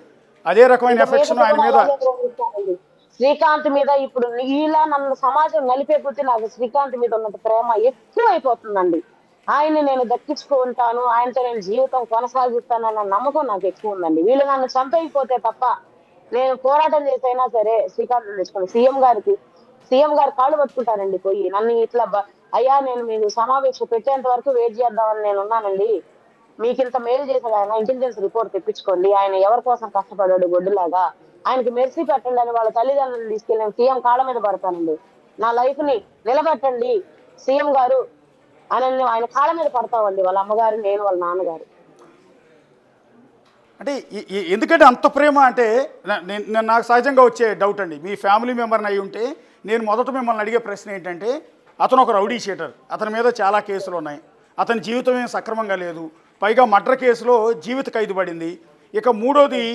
అదే రకమైన ఇక ఎఫెక్షన్ మీదట ఆయన కూడా మీద. అలాగే ప్రేమిస్తానండి. శ్రీకాంత్ మీద ఇప్పుడు ఇలా నన్ను సమాజం నలిపే కొద్దీ నాకు శ్రీకాంత్ మీద ఉన్నంత ప్రేమ ఎక్కువ అయిపోతుందండి. ఆయన్ని నేను దక్కించుకుంటాను, ఆయనతో నేను జీవితం కొనసాగిస్తానన్న నమ్మకం నాకు ఎక్కువ ఉందండి. వీళ్ళు నన్ను చంపేయకపోతే తప్ప నేను పోరాటం చేసైనా సరే శ్రీకాంత్ తెచ్చుకోండి. సీఎం గారు కాళ్ళు పట్టుకుంటానండి పోయి, నన్ను ఇట్లా అయ్యా నేను మీకు సమావేశం పెట్టేంత వరకు వెయిట్ చేద్దామని నేను ఉన్నానండి. మీకు ఇంత మేలు చేశాడు ఆయన, ఇంటెలిజెన్స్ రిపోర్ట్ తెప్పించుకోండి, ఆయన ఎవరి కోసం కష్టపడ్డాడు గొడ్డులాగా, ఆయనకి మెర్సీ పెట్టండి అని వాళ్ళ తల్లిదండ్రులను తీసుకెళ్ళి నేను సీఎం కాళ్ళ మీద పడతానండి. నా లైఫ్ ని నిలబెట్టండి సీఎం గారు అని ఆయన కాళ్ళ మీద పడతామండి, వాళ్ళ అమ్మగారు, నేను, వాళ్ళ నాన్నగారు. అంటే ఎందుకంటే అంత ప్రేమ అంటే నాకు సహజంగా వచ్చే డౌట్ అండి, మీ ఫ్యామిలీ మెంబర్ని అయి ఉంటే నేను మొదట మిమ్మల్ని అడిగే ప్రశ్న ఏంటంటే, అతను ఒక రౌడీ షీటర్, అతని మీద చాలా కేసులు ఉన్నాయి, అతని జీవితం ఏం సక్రమంగా లేదు, పైగా మర్డర్ కేసులో జీవిత ఖైదు పడింది, ఇక మూడోది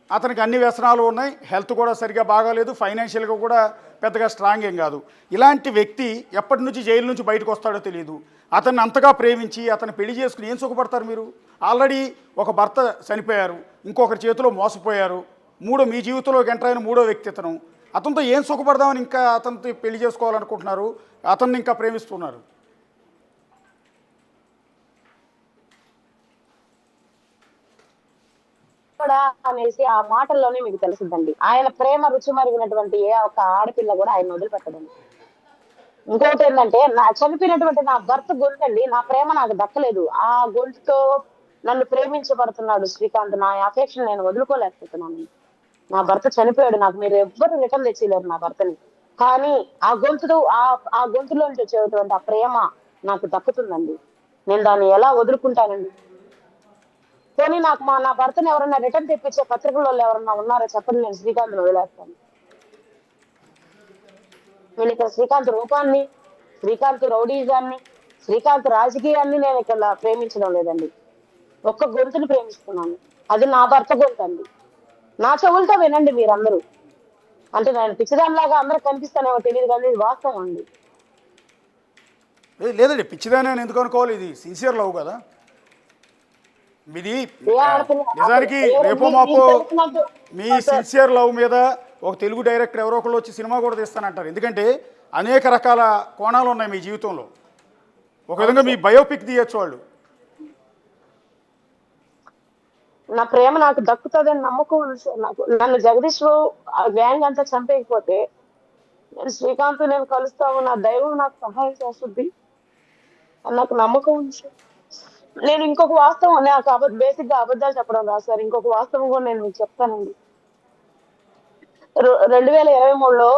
అతనికి అన్ని వ్యసనాలు ఉన్నాయి, హెల్త్ కూడా సరిగా బాగాలేదు, ఫైనాన్షియల్గా కూడా పెద్దగా స్ట్రాంగ్ ఏం కాదు. ఇలాంటి వ్యక్తి ఎప్పటి నుంచి జైలు నుంచి బయటకు వస్తాడో తెలియదు. అతన్ని అంతగా ప్రేమించి అతను పెళ్లి చేసుకుని ఏం సుఖపడతారు మీరు? ఆల్రెడీ ఒక భర్త చనిపోయారు, ఇంకొకరి చేతిలో మోసపోయారు, మీ జీవితంలోకి ఎంటర్ అయిన మూడో వ్యక్తి ఇతను. అతనితో ఏం సుఖపడదామని ఇంకా అతనితో పెళ్లి చేసుకోవాలనుకుంటున్నారు, అతన్ని ఇంకా ప్రేమిస్తున్నారు. కూడా అనేసి ఆ మాటల్లోనే మీకు తెలుసుద్దండి, ఆయన ప్రేమ రుచి మరిగినటువంటి ఏ ఒక్క ఆడపిల్ల కూడా ఆయన వదిలిపెట్టదండి. ఇంకోటి ఏంటంటే, చనిపోయినటువంటి నా భర్త గొంతు అండి, నా ప్రేమ నాకు దక్కలేదు, ఆ గొంతుతో నన్ను ప్రేమించబడుతున్నాడు శ్రీకాంత్, నా అఫెక్షన్ నేను వదులుకోలేకపోతున్నాను. నా భర్త చనిపోయాడు, నాకు మీరు ఎవ్వరు రిటర్న్ తెచ్చిలేరు నా భర్తని, కానీ ఆ గొంతుతో ఆ గొంతులో నుంచి వచ్చేటువంటి ఆ ప్రేమ నాకు దక్కుతుందండి. నేను దాన్ని ఎలా వదులుకుంటానండి? పోనీ నాకు నా భర్తను ఎవరన్నా రిటర్న్ తెప్పించే పత్రికల్లో ఎవరన్నా ఉన్నారో చెప్పండి, నేను శ్రీకాంత్ వదిలేస్తాను. నేను ఇక్కడ శ్రీకాంత్ రూపాన్ని, శ్రీకాంత్ రౌడీజాన్ని, శ్రీకాంత్ రాజకీయాన్ని నేను ఇక్కడ ప్రేమించడం లేదండి. ఒక్క గొంతుని ప్రేమిస్తున్నాను, అది నా భర్త గొంతు అండి. నా చెవులతో వినండి మీరందరూ. అంటే నేను పిచ్చిదానిలాగా అందరూ కనిపిస్తానేమో తెలియదు, కానీ ఇది వాస్తవం అండి. లేదండి, పిచ్చిదాని అని ఎందుకు అనుకోవాలి, ఇది సిన్సియర్ లవ్ కదా ఇది. నిజానికి రేపో మాపో మీ సిన్సియర్ లవ్ మీద ఒక తెలుగు డైరెక్టర్ ఎవరో ఒకళ్ళు వచ్చి సినిమా కూడా తీస్తానంటారు, ఎందుకంటే అనేక రకాల కోణాలు ఉన్నాయి మీ జీవితంలో. ఒక విధంగా మీ బయోపిక్ తీయచ్చు వాళ్ళు. నా ప్రేమ నాకు దక్కుతుందని నమ్మకం ఉంది సార్ నాకు. నన్ను జగదీష్ గ్యాంగ్ అంతా చంపేయకపోతే నేను శ్రీకాంత్ నేను కలుస్తాము, నా దైవం నాకు సహాయం చేస్తుంది అని నాకు నమ్మకం ఉంది సార్. నేను ఇంకొక వాస్తవం, నాకు బేసిక్ గా అబద్ధాలు చెప్పడం రాదు సార్, ఇంకొక వాస్తవం కూడా నేను మీకు చెప్తానండి. 2023లో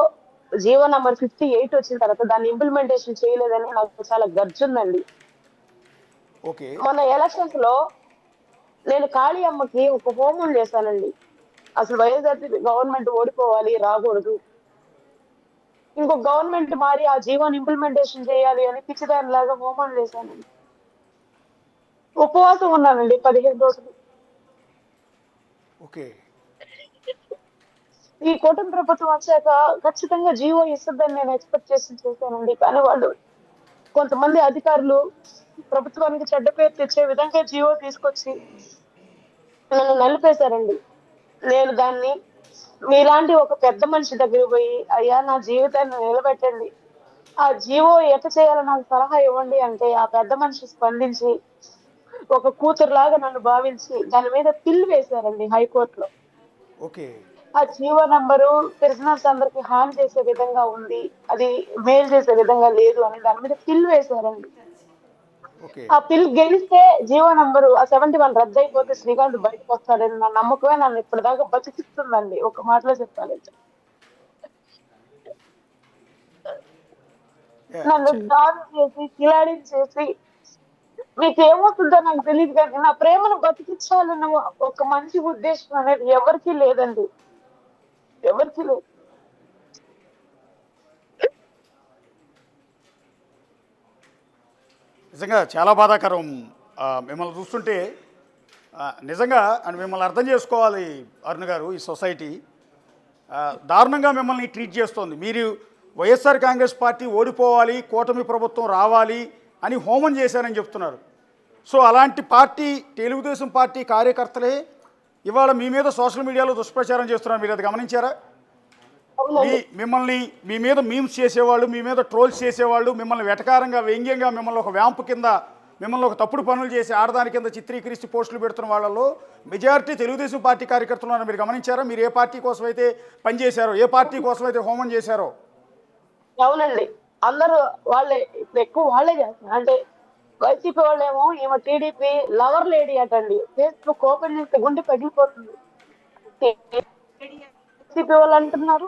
జీవో నంబర్ 58 వచ్చిన తర్వాత దాన్ని ఇంప్లిమెంటేషన్ చేయలేదని నాకు చాలా గర్జుందండి. మొన్న ఎలక్షన్స్ లో నేను కాళీ అమ్మకి ఒక హోమం చేశానండి. అసలు వైఎస్ఆర్సీపీ గవర్నమెంట్ ఓడిపోవాలి, రాకూడదు, ఇంకో గవర్నమెంట్ మారి ఆ జీవోని ఇంప్లిమెంటేషన్ చేయాలి అని పిచ్చిదానిలాగా హోమం చేశానండి. ఉపవాసం ఉన్నానండి 15 రోజులు. ఈ కూటమి ప్రభుత్వం వచ్చాక ఖచ్చితంగా జీవో ఇస్తుందని నేను ఎక్స్పెక్ట్ చేశానండి, కానీ వాళ్ళు కొంతమంది అధికారులు ప్రభుత్వానికి చెడ్డ పేరు తెచ్చే విధంగా జీవో తీసుకొచ్చి నన్ను నలిపేశారండి. నేను దాన్ని మీలాంటి ఒక పెద్ద మనిషి దగ్గర పోయి, అయ్యా నా జీవితాన్ని నిలబెట్టండి, ఆ జీవో ఎట చేయాలో నాకు సలహా ఇవ్వండి అంటే ఆ పెద్ద మనిషి స్పందించి ఒక కూతురులాగా నన్ను భావించి దాని మీద పిల్ వేశారండి హైకోర్టులో. ఆ జీవో నంబరు ప్రిజనర్స్ అందరికి హాని చేసే విధంగా ఉంది, అది మేలు చేసే విధంగా లేదు అని దాని మీద పిల్ వేశారండి. ఆ పిల్ గెలిస్తే జీవో నంబరు ఆ 71 రద్దు అయిపోతే శ్రీకాంత్ బయటకు వస్తాడని నా నమ్మకమే నన్ను ఇప్పటిదాకా బతికిస్తుందండి, ఒక మాటలో చెప్పాలంటే. నన్ను దాడి చేసి కిలాడి చేసి మీకేమవుతుందో నాకు తెలియదు, కానీ నా ప్రేమను బతికించాలన్న ఒక మంచి ఉద్దేశం అనేది ఎవరికీ లేదండి, ఎవరికి లేదు. నిజంగా చాలా బాధాకరం మిమ్మల్ని చూస్తుంటే. నిజంగా అని మిమ్మల్ని అర్థం చేసుకోవాలి అరుణ్ గారు. ఈ సొసైటీ దారుణంగా మిమ్మల్ని ట్రీట్ చేస్తోంది. మీరు వైఎస్ఆర్ కాంగ్రెస్ పార్టీ ఓడిపోవాలి, కూటమి ప్రభుత్వం రావాలి అని హోమం చేశారని చెప్తున్నారు. సో అలాంటి పార్టీ తెలుగుదేశం పార్టీ కార్యకర్తలే ఇవాళ మీ మీద సోషల్ మీడియాలో దుష్ప్రచారం చేస్తున్నారు. మీరు అది గమనించారా? మీ మీద మీమ్స్ చేసేవాళ్ళు, మీ మీద ట్రోల్స్ చేసేవాళ్ళు, మిమ్మల్ని వెటకారంగా వ్యంగ్యంగా మిమ్మల్ని ఒక వ్యాంపు కింద, మిమ్మల్ని ఒక తప్పుడు పనులు చేసి ఆడదాని కింద చిత్రీకరిస్తూ పోస్టులు పెడుతున్న వాళ్ళలో మెజారిటీ తెలుగుదేశం పార్టీ కార్యకర్తలు మీరు గమనించారా? మీరు ఏ పార్టీ కోసం అయితే పనిచేశారో, ఏ పార్టీ కోసం అయితే హోమం చేశారో. అవునండి, అందరూ వాళ్ళే ఇప్పుడు ఎక్కువ వాళ్ళే చేస్తున్నారు. అంటే వైసీపీ వాళ్ళేమో ఈమె టీడీపీ లవర్ లేడీ అటండి. ఫేస్బుక్ ఓపెన్ చేస్తే గుండె పగిలిపోతుంది. వైసీపీ వాళ్ళు అంటున్నారు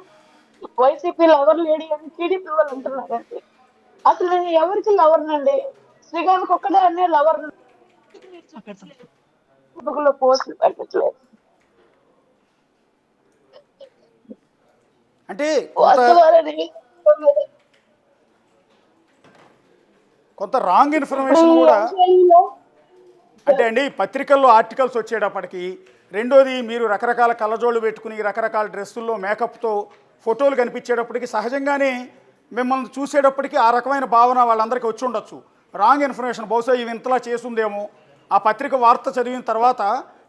వైసీపీ లవర్ లేడీ అని, టీడీపీ వాళ్ళు అంటున్నారు. అంటే అసలు నేను ఎవరికి లవర్నండి? శ్రీకాంత్ ఒక్కడే అనే లవర్. ఫేస్బుక్ లో పోస్టులు పెట్టట్లేదు. అంటే కొంత రాంగ్ ఇన్ఫర్మేషన్ కూడా అంటే అండి, పత్రికల్లో ఆర్టికల్స్ వచ్చేటప్పటికి. రెండోది, మీరు రకరకాల కళ్ళజోళ్ళు పెట్టుకుని రకరకాల డ్రెస్సుల్లో మేకప్తో ఫోటోలు కనిపించేటప్పటికి సహజంగానే మిమ్మల్ని చూసేటప్పటికి ఆ రకమైన భావన వాళ్ళందరికీ వచ్చి ఉండొచ్చు. రాంగ్ ఇన్ఫర్మేషన్ బహుశా ఇవి ఇంతలా చేస్తుందేమో. ఆ పత్రిక వార్త చదివిన తర్వాత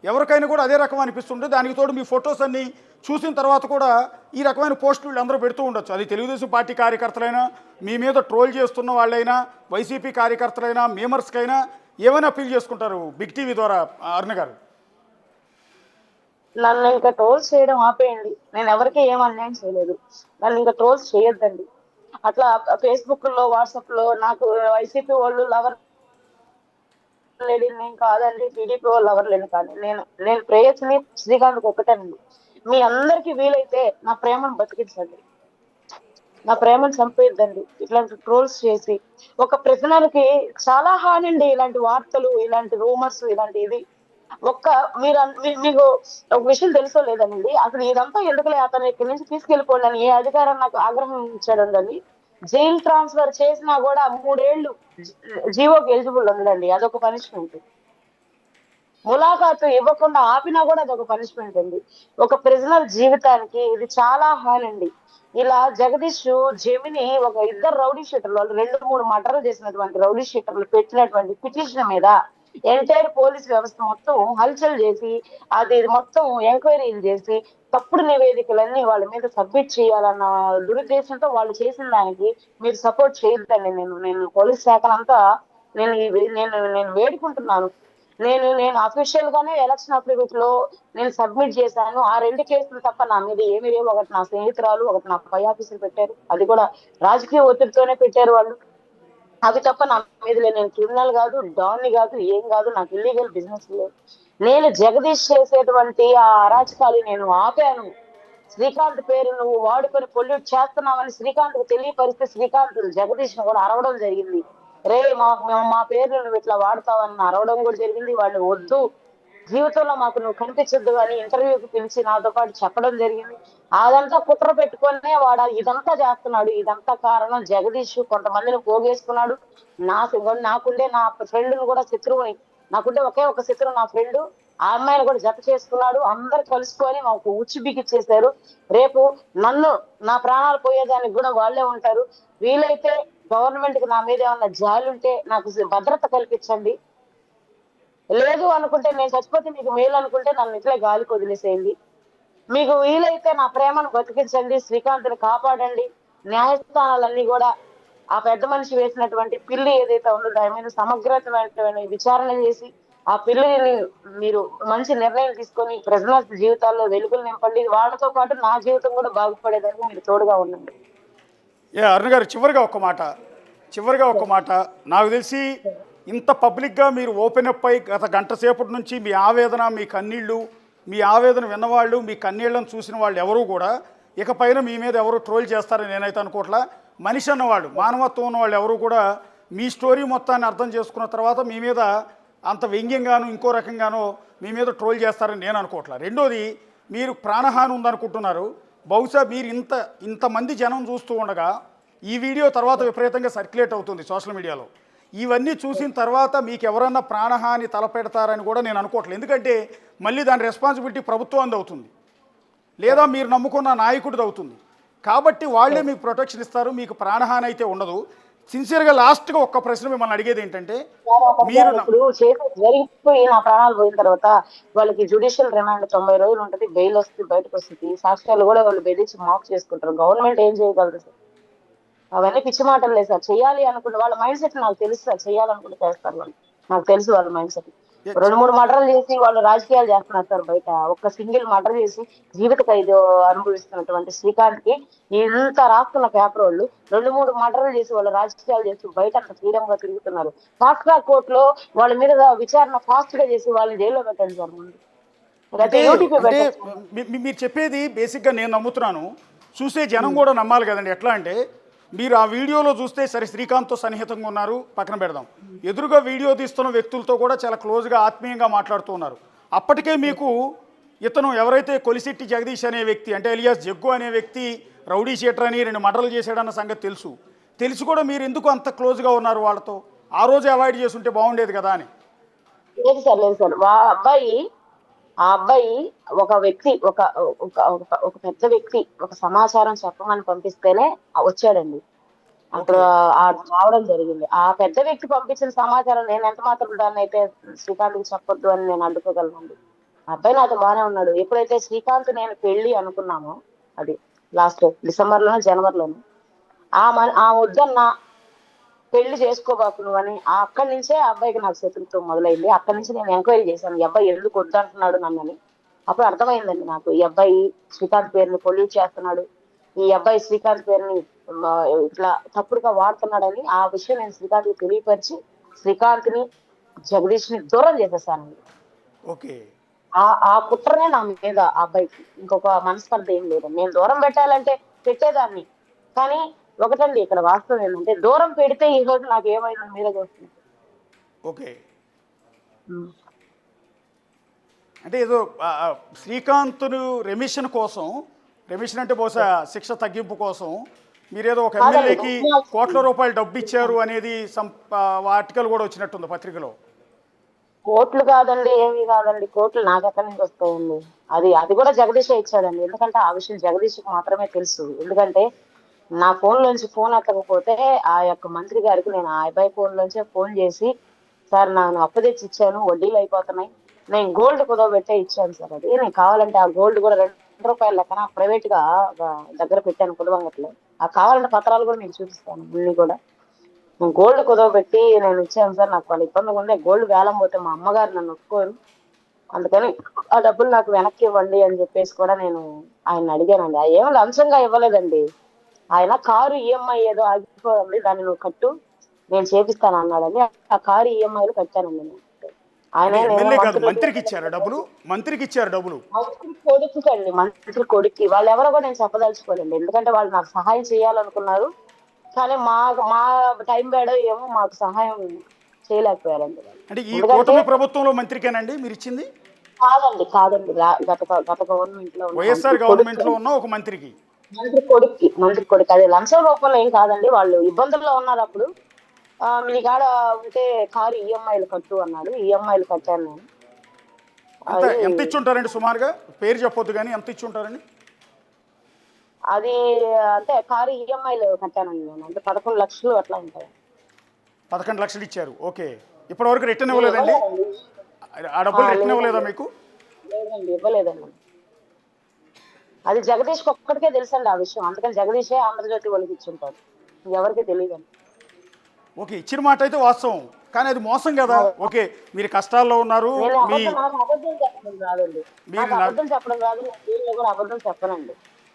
ఎవరికైనా కూడా అదే రకం అనిపిస్తుంటే, దానికి తోడు మీ ఫొటోస్ అన్నీ చూసిన తర్వాత కూడా ఈ రకమైన పోస్టులు వీళ్ళందరూ పెడుతూ ఉండొచ్చు. అది తెలుగుదేశం పార్టీ కార్యకర్తలైనా, మీ మీద ట్రోల్ చేస్తున్న వాళ్ళైనా, వైసీపీ కార్యకర్తలైనా, మేమర్స్కైనా ఏమైనా అప్పీల్ చేసుకుంటారు బిగ్ టీవీ ద్వారా అరుణ్ గారు? నన్ను ఇంకా ట్రోల్స్ చేయడం ఆపేయండి. నేను ఎవరికి ఏం అన్యాయం చేయలేదు. నన్ను ఇంకా ట్రోల్స్ చేయొద్దండి. అట్లా ఫేస్బుక్ లో, వాట్సాప్ లో నాకు వైసీపీ వాళ్ళు లవర్ లేడీ నేను కాదండి, టీడీపీ వాళ్ళు లవర్ లేని కాదు. నేను ప్రేయస్ని శ్రీకాంత్ ఒకటేనండి. మీ అందరికి వీలైతే నా ప్రేమను బతికించండి, నా ప్రేమను చంపేద్దండి. ఇట్లాంటి ట్రోల్స్ చేసి ఒక ప్రజలకి చాలా హాని అండి ఇలాంటి వార్తలు, ఇలాంటి రూమర్స్, ఇలాంటి ఇది. మీకు ఒక విషయం తెలుసో లేదండి, అసలు ఇదంతా ఎందుకులే, అతను ఇక్కడి నుంచి తీసుకెళ్లిపోండి అని ఏ అధికారం నాకు ఆగ్రహం ఇచ్చాడండి. జైలు ట్రాన్స్ఫర్ చేసినా కూడా 3 ఏళ్ళు జీవోకి ఎలిజిబుల్ ఉందండి, అదొక పనిష్మెంట్. ములాఖాతు ఇవ్వకుండా ఆపినా కూడా అదొక పనిష్మెంట్ అండి. ఒక ప్రిజనర్ జీవితానికి ఇది చాలా హానండి. ఇలా జగదీష్ జెమిని ఒక ఇద్దరు రౌడీ షీటర్లు, వాళ్ళు 2-3 మర్డర్లు చేసినటువంటి రౌడీ షీటర్లు పెట్టినటువంటి పిటిషన్ మీద ఎంటైర్ పోలీస్ వ్యవస్థ మొత్తం హల్చల్ చేసి, అది మొత్తం ఎంక్వైరీలు చేసి, తప్పుడు నివేదికలన్నీ వాళ్ళ మీద సబ్మిట్ చేయాలన్న దురుద్దేశంతో వాళ్ళు చేసిన దానికి మీరు సపోర్ట్ చేయొద్దండి. నేను పోలీస్ శాఖనంతా నేను వేడుకుంటున్నాను. నేను అఫీషియల్ గానే ఎలక్షన్ అఫిడవిట్ లో నేను సబ్మిట్ చేశాను. ఆ 2 కేసులు తప్ప నా మీద ఏమీ లేవు. ఒకటి నా స్నేహితురాలు, ఒకటి నా పై ఆఫీసులు పెట్టారు. అది కూడా రాజకీయ ఒత్తిడితోనే పెట్టారు వాళ్ళు. అవి తప్ప నా మీద లేదు. నేను క్రిమినల్ కాదు, డాన్ని కాదు, ఏం కాదు. నాకు ఇల్లీగల్ బిజినెస్ లేదు. నేను జగదీష్ చేసేటువంటి ఆ అరాచకాలు నేను ఆపాను. శ్రీకాంత్ పేరు నువ్వు వాడుకొని పొల్యూట్ చేస్తున్నావని శ్రీకాంత్ కు తెలియపరిస్తే శ్రీకాంత్ జగదీష్ కూడా అరవడం జరిగింది. రే మా పేర్లు నువ్వు ఇట్లా వాడతావని అరవడం కూడా జరిగింది. వాళ్ళు వద్దు, జీవితంలో మాకు నువ్వు కనిపించొద్దు అని ఇంటర్వ్యూకి పిలిచి నాతో పాటు చెప్పడం జరిగింది. అదంతా కుట్ర పెట్టుకునే వాడు ఇదంతా చేస్తున్నాడు. ఇదంతా కారణం జగదీష్ కొంతమందిని పోగేసుకున్నాడు. నాకుండే నా ఫ్రెండ్ను కూడా శత్రువుని, నాకుండే ఒకే ఒక శత్రువు నా ఫ్రెండ్, ఆ అమ్మాయిని కూడా జత చేసుకున్నాడు. అందరు కలుసుకొని మాకు ఉచ్చి బిగిచ్చేశారు. రేపు నన్ను నా ప్రాణాలు పోయేదానికి కూడా వాళ్ళే ఉంటారు. వీలైతే గవర్నమెంట్ కి నా మీద ఏమన్నా జాలి ఉంటే నాకు భద్రత కల్పించండి. లేదు అనుకుంటే నేను చచ్చిపోతే మీకు మేలు అనుకుంటే నన్ను ఇట్లే గాలికి వదిలేసేయండి. మీకు వీలైతే నా ప్రేమను బతికించండి, శ్రీకాంత్ని కాపాడండి. న్యాయస్థానాలన్నీ కూడా ఆ పెద్ద మనిషి వేసినటువంటి పిల్లి ఏదైతే ఉందో దాని మీద సమగ్రమైన విచారణ చేసి ఆ పిల్లిని మీరు మంచి నిర్ణయం తీసుకొని ప్రజల జీవితాల్లో వెలుగులు నింపండి. వాళ్ళతో పాటు నా జీవితం కూడా బాగుపడేదానికి మీరు తోడుగా ఉండండి. అరుణ్ గారు, చివరిగా ఒక మాట నాకు తెలిసి ఇంత పబ్లిక్గా మీరు ఓపెన్ అప్ అయి గత గంట సేపటి నుంచి మీ ఆవేదన, మీ కన్నీళ్ళు, మీ ఆవేదన విన్నవాళ్ళు, మీ కన్నీళ్లను చూసిన వాళ్ళు ఎవరూ కూడా ఇకపైన మీ మీద ఎవరు ట్రోల్ చేస్తారని నేనైతే అనుకోవట్లా. మనిషి అన్నవాళ్ళు, మానవత్వం ఉన్నవాళ్ళు ఎవరు కూడా మీ స్టోరీ మొత్తాన్ని అర్థం చేసుకున్న తర్వాత మీ మీద అంత వ్యంగ్యంగాను ఇంకో రకంగానో మీ మీద ట్రోల్ చేస్తారని నేను అనుకోవట్లా. రెండోది, మీరు ప్రాణహాని ఉందనుకుంటున్నారు. బహుశా మీరు ఇంతమంది జనం చూస్తూ ఉండగా ఈ వీడియో తర్వాత విపరీతంగా సర్క్యులేట్ అవుతుంది సోషల్ మీడియాలో. ఇవన్నీ చూసిన తర్వాత మీకు ఎవరన్నా ప్రాణహాని తలపెడతారని కూడా నేను అనుకోవట్లేదు. ఎందుకంటే మళ్ళీ దాని రెస్పాన్సిబిలిటీ ప్రభుత్వం అవుతుంది, లేదా మీరు నమ్ముకున్న నాయకుడిది అవుతుంది. కాబట్టి వాళ్ళే మీకు ప్రొటెక్షన్ ఇస్తారు, మీకు ప్రాణహాని అయితే ఉండదు. సిన్సియర్గా లాస్ట్గా ఒక్క ప్రశ్న మిమ్మల్ని అడిగేది ఏంటంటే, మీరు ఇప్పుడు జరిగిపోయి నా ప్రాణాలు పోయిన తర్వాత వాళ్ళకి జ్యుడిషియల్ రిమాండ్ 90 రోజులు ఉంటుంది, బెయిల్ వస్తుంది, బయటకు వస్తుంది, సాక్ష్యాలు కూడా వాళ్ళు బెదిరించి మాఫ్ చేసుకుంటారు. గవర్నమెంట్ ఏం చేయగలదు సార్? అవన్నీ పిచ్చి మాటలు లేదు సార్. చేయాలి అనుకుంటే వాళ్ళ మైండ్ సెట్ నాకు తెలుసు సార్. చేయాలనుకుంటే చేస్తారు వాళ్ళు, నాకు తెలుసు వాళ్ళ మైండ్ సెట్. 2-3 మర్డర్లు చేసి వాళ్ళు రాజకీయాలు చేస్తున్నారు సార్ బయట. ఒక్క సింగిల్ మర్డర్ చేసి జీవిత ఖైదు అనుభవిస్తున్నటువంటి శ్రీకాంత్ కి ఇంత రాస్తున్న పేపర్ వాళ్ళు 2-3 మర్డర్లు చేసి వాళ్ళు రాజకీయాలు చేసి బయట అంత ఫ్రీడమ్ గా తిరుగుతున్నారు. ఫాస్ట్ ట్రాక్ కోర్టులో వాళ్ళ మీద విచారణ ఫాస్ట్ గా చేసి వాళ్ళని జైల్లో పెట్టండి సార్ ముందు. అంటే మీరు చెప్పేది బేసిక్గా నేను నమ్ముతున్నాను, చూసే జనం కూడా నమ్మాలి కదండి. ఎట్లా అంటే మీరు ఆ వీడియోలో చూస్తే సరే శ్రీకాంత్తో సన్నిహితంగా ఉన్నారు, పక్కన పెడదాం. ఎదురుగా వీడియో తీస్తున్న వ్యక్తులతో కూడా చాలా క్లోజ్గా ఆత్మీయంగా మాట్లాడుతూ ఉన్నారు. అప్పటికే మీకు ఇతను ఎవరైతే కొలిశెట్టి జగదీష్ అనే వ్యక్తి, అంటే ఎలియాస్ జగ్గు అనే వ్యక్తి రౌడీ షీటర్ అని 2 మర్డర్లు చేశాడన్న సంగతి తెలిసి కూడా మీరు ఎందుకు అంత క్లోజ్గా ఉన్నారు వాళ్ళతో? ఆ రోజు అవాయిడ్ చేసుంటే బాగుండేది కదా అని. లేదు సార్, లేదు సార్. ఆ అబ్బాయి ఒక వ్యక్తి, ఒక ఒక పెద్ద వ్యక్తి ఒక సమాచారం చెప్పమని పంపిస్తేనే వచ్చాడండి. అప్పుడు రావడం జరిగింది. ఆ పెద్ద వ్యక్తి పంపించిన సమాచారం నేను ఎంత మాత్రం దాన్ని అయితే శ్రీకాంత్కి చెప్పొద్దు అని నేను అడ్డుకోగలనండి. ఆ అబ్బాయి నాతో బాగానే ఉన్నాడు. ఎప్పుడైతే శ్రీకాంత్ నేను పెళ్లి అనుకున్నామో, అది లాస్ట్ డిసెంబర్లోనో జనవరిలోనో, ఆ వద్దన్న పెళ్లి చేసుకోబాకు నువ్వు అని అక్కడి నుంచే ఆ అబ్బాయికి నాకు శత్రుత్వం మొదలైంది. అక్కడి నుంచి నేను ఎంక్వైరీ చేశాను, ఈ అబ్బాయి ఎందుకు వద్దంటున్నాడు నన్నని. అప్పుడు అర్థమైందండి నాకు, ఈ అబ్బాయి శ్రీకాంత్ పేరుని పొల్యూట్ చేస్తున్నాడు, ఈ అబ్బాయి శ్రీకాంత్ పేరుని ఇట్లా తప్పుడుగా వాడుతున్నాడని. ఆ విషయం నేను శ్రీకాంత్కి తెలియపరిచి శ్రీకాంత్ ని జగదీష్ ని దూరం చేసేసానండి. ఓకే, ఆ కుట్రనే నా మీద ఆ అబ్బాయికి, ఇంకొక మనస్పర్ధ ఏం లేదు. నేను దూరం పెట్టాలంటే పెట్టేదాన్ని, కానీ ఒకటండి ఇక్కడ వాస్తవం ఏంటంటే దూరం పెడితే ఈ రోజు నాకు ఏమైనా మీరే చూస్తుంది. ఓకే, అంటే ఏదో శ్రీకాంత్ను రెమిషన్ అంటే బహుశా శిక్ష తగ్గింపు కోసం మీరేదో ఒక ఎమ్మెల్యేకి కోట్ల రూపాయలు డబ్బు ఇచ్చారు అనేది ఆర్టికల్ కూడా వచ్చినట్టుంది పత్రికలో. కోట్లు కాదండి, ఏమీ కాదండి, కోట్లు నాకు ఎక్కడి నుంచి వస్తాయండి? అది కూడా జగదీష్ ఇచ్చాడండి. ఎందుకంటే ఆ విషయం జగదీష్కి మాత్రమే తెలుసు. ఎందుకంటే నా ఫోన్ లోంచి ఫోన్ ఎత్తకపోతే ఆ యొక్క మంత్రి గారికి నేను ఆ అబ్బాయి ఫోన్ లోంచే ఫోన్ చేసి, సార్ నేను అప్పు తెచ్చి ఇచ్చాను, వడ్డీలు అయిపోతున్నాయి, నేను గోల్డ్ కుదవబెట్టే ఇచ్చాను సార్, అది నేను కావాలంటే ఆ గోల్డ్ కూడా ₹2 లెక్కన ప్రైవేట్ గా దగ్గర పెట్టాను కుదవంగట్లో, ఆ కావాలంటే పత్రాలు కూడా నేను చూపిస్తాను. అన్ని కూడా నేను గోల్డ్ కుదవబెట్టి నేను ఇచ్చాను సార్, నాకు వాళ్ళు ఇబ్బందిగా ఉండే, గోల్డ్ వేలం పోతే మా అమ్మగారు నన్ను ఒప్పుకోరు, అందుకని ఆ డబ్బులు నాకు వెనక్కి ఇవ్వండి అని చెప్పేసి కూడా నేను ఆయన అడిగానండి. ఆ ఏం లంచంగా ఇవ్వలేదండి. ఆయన కారు ఈఎంఐ ఏదో ఆగిపోయింది, దాన్ని నువ్వు కట్టు నేను చేపిస్తాను అన్నాడని ఆ కారు ఈఎంఐలు కట్టానండి నేను. మంత్రికి ఇచ్చారు డబ్బులు, మంత్రి కొడుకు అండి, మంత్రి కొడుక్కి. వాళ్ళు ఎవరో కూడా నేను చెప్పదలుచుకోలేండి, ఎందుకంటే వాళ్ళు నాకు సహాయం చేయాలనుకున్నారు, కానీ మా టైం బేడో ఏమో మాకు సహాయం చేయలేకపోయారండి. అంటే ఈ కూటమి ప్రభుత్వంలో మంత్రికేనండి మీరు ఇచ్చింది? కాదండి గత గవర్నమెంట్ లో వైఎస్ఆర్ గవర్నమెంట్ లో ఉన్న ఒక మంత్రి కొడుకు. అది లంచం రూపంలో ఏం కాదండి, వాళ్ళు ఇబ్బందుల్లో ఉన్నారు. అప్పుడు మీ కాడ ఉంటే కారు ఈఎంఐలు కట్టు అన్నాడు, ఈఎంఐలు కట్టాను నేను. ఎంత ఇచ్చి ఉంటారండి సుమారుగా? పేరు చెప్పొద్దు కానీ ఎంత ఇచ్చి ఉంటారండి? అది అంటే కారు ఈఎంఐలు కట్టానండి నేను, అంటే 11 లక్షలు అట్లా ఉంటాయి. 11 లక్షలు ఇచ్చారు. ఓకే, ఇప్పటి వరకు రిటర్న్ ఇవ్వలేదండి? ఆ డబ్బులు రిటర్న్ ఇవ్వలేదా మీకు? లేదండి, ఇవ్వలేదండి. అది జగదీష్ ఒక్కడికే తెలుసండి ఆ విషయం, అందుకని జగదీషే ఆంధ్రజ్యోతి వాళ్ళకి ఇచ్చుంటారు, ఎవరికి తెలియదండి. ఓకే, ఇచ్చిన మాట అయితే వాస్తవం, కానీ అది మోసం కదా. ఓకే, మీరు కష్టాల్లో ఉన్నారు,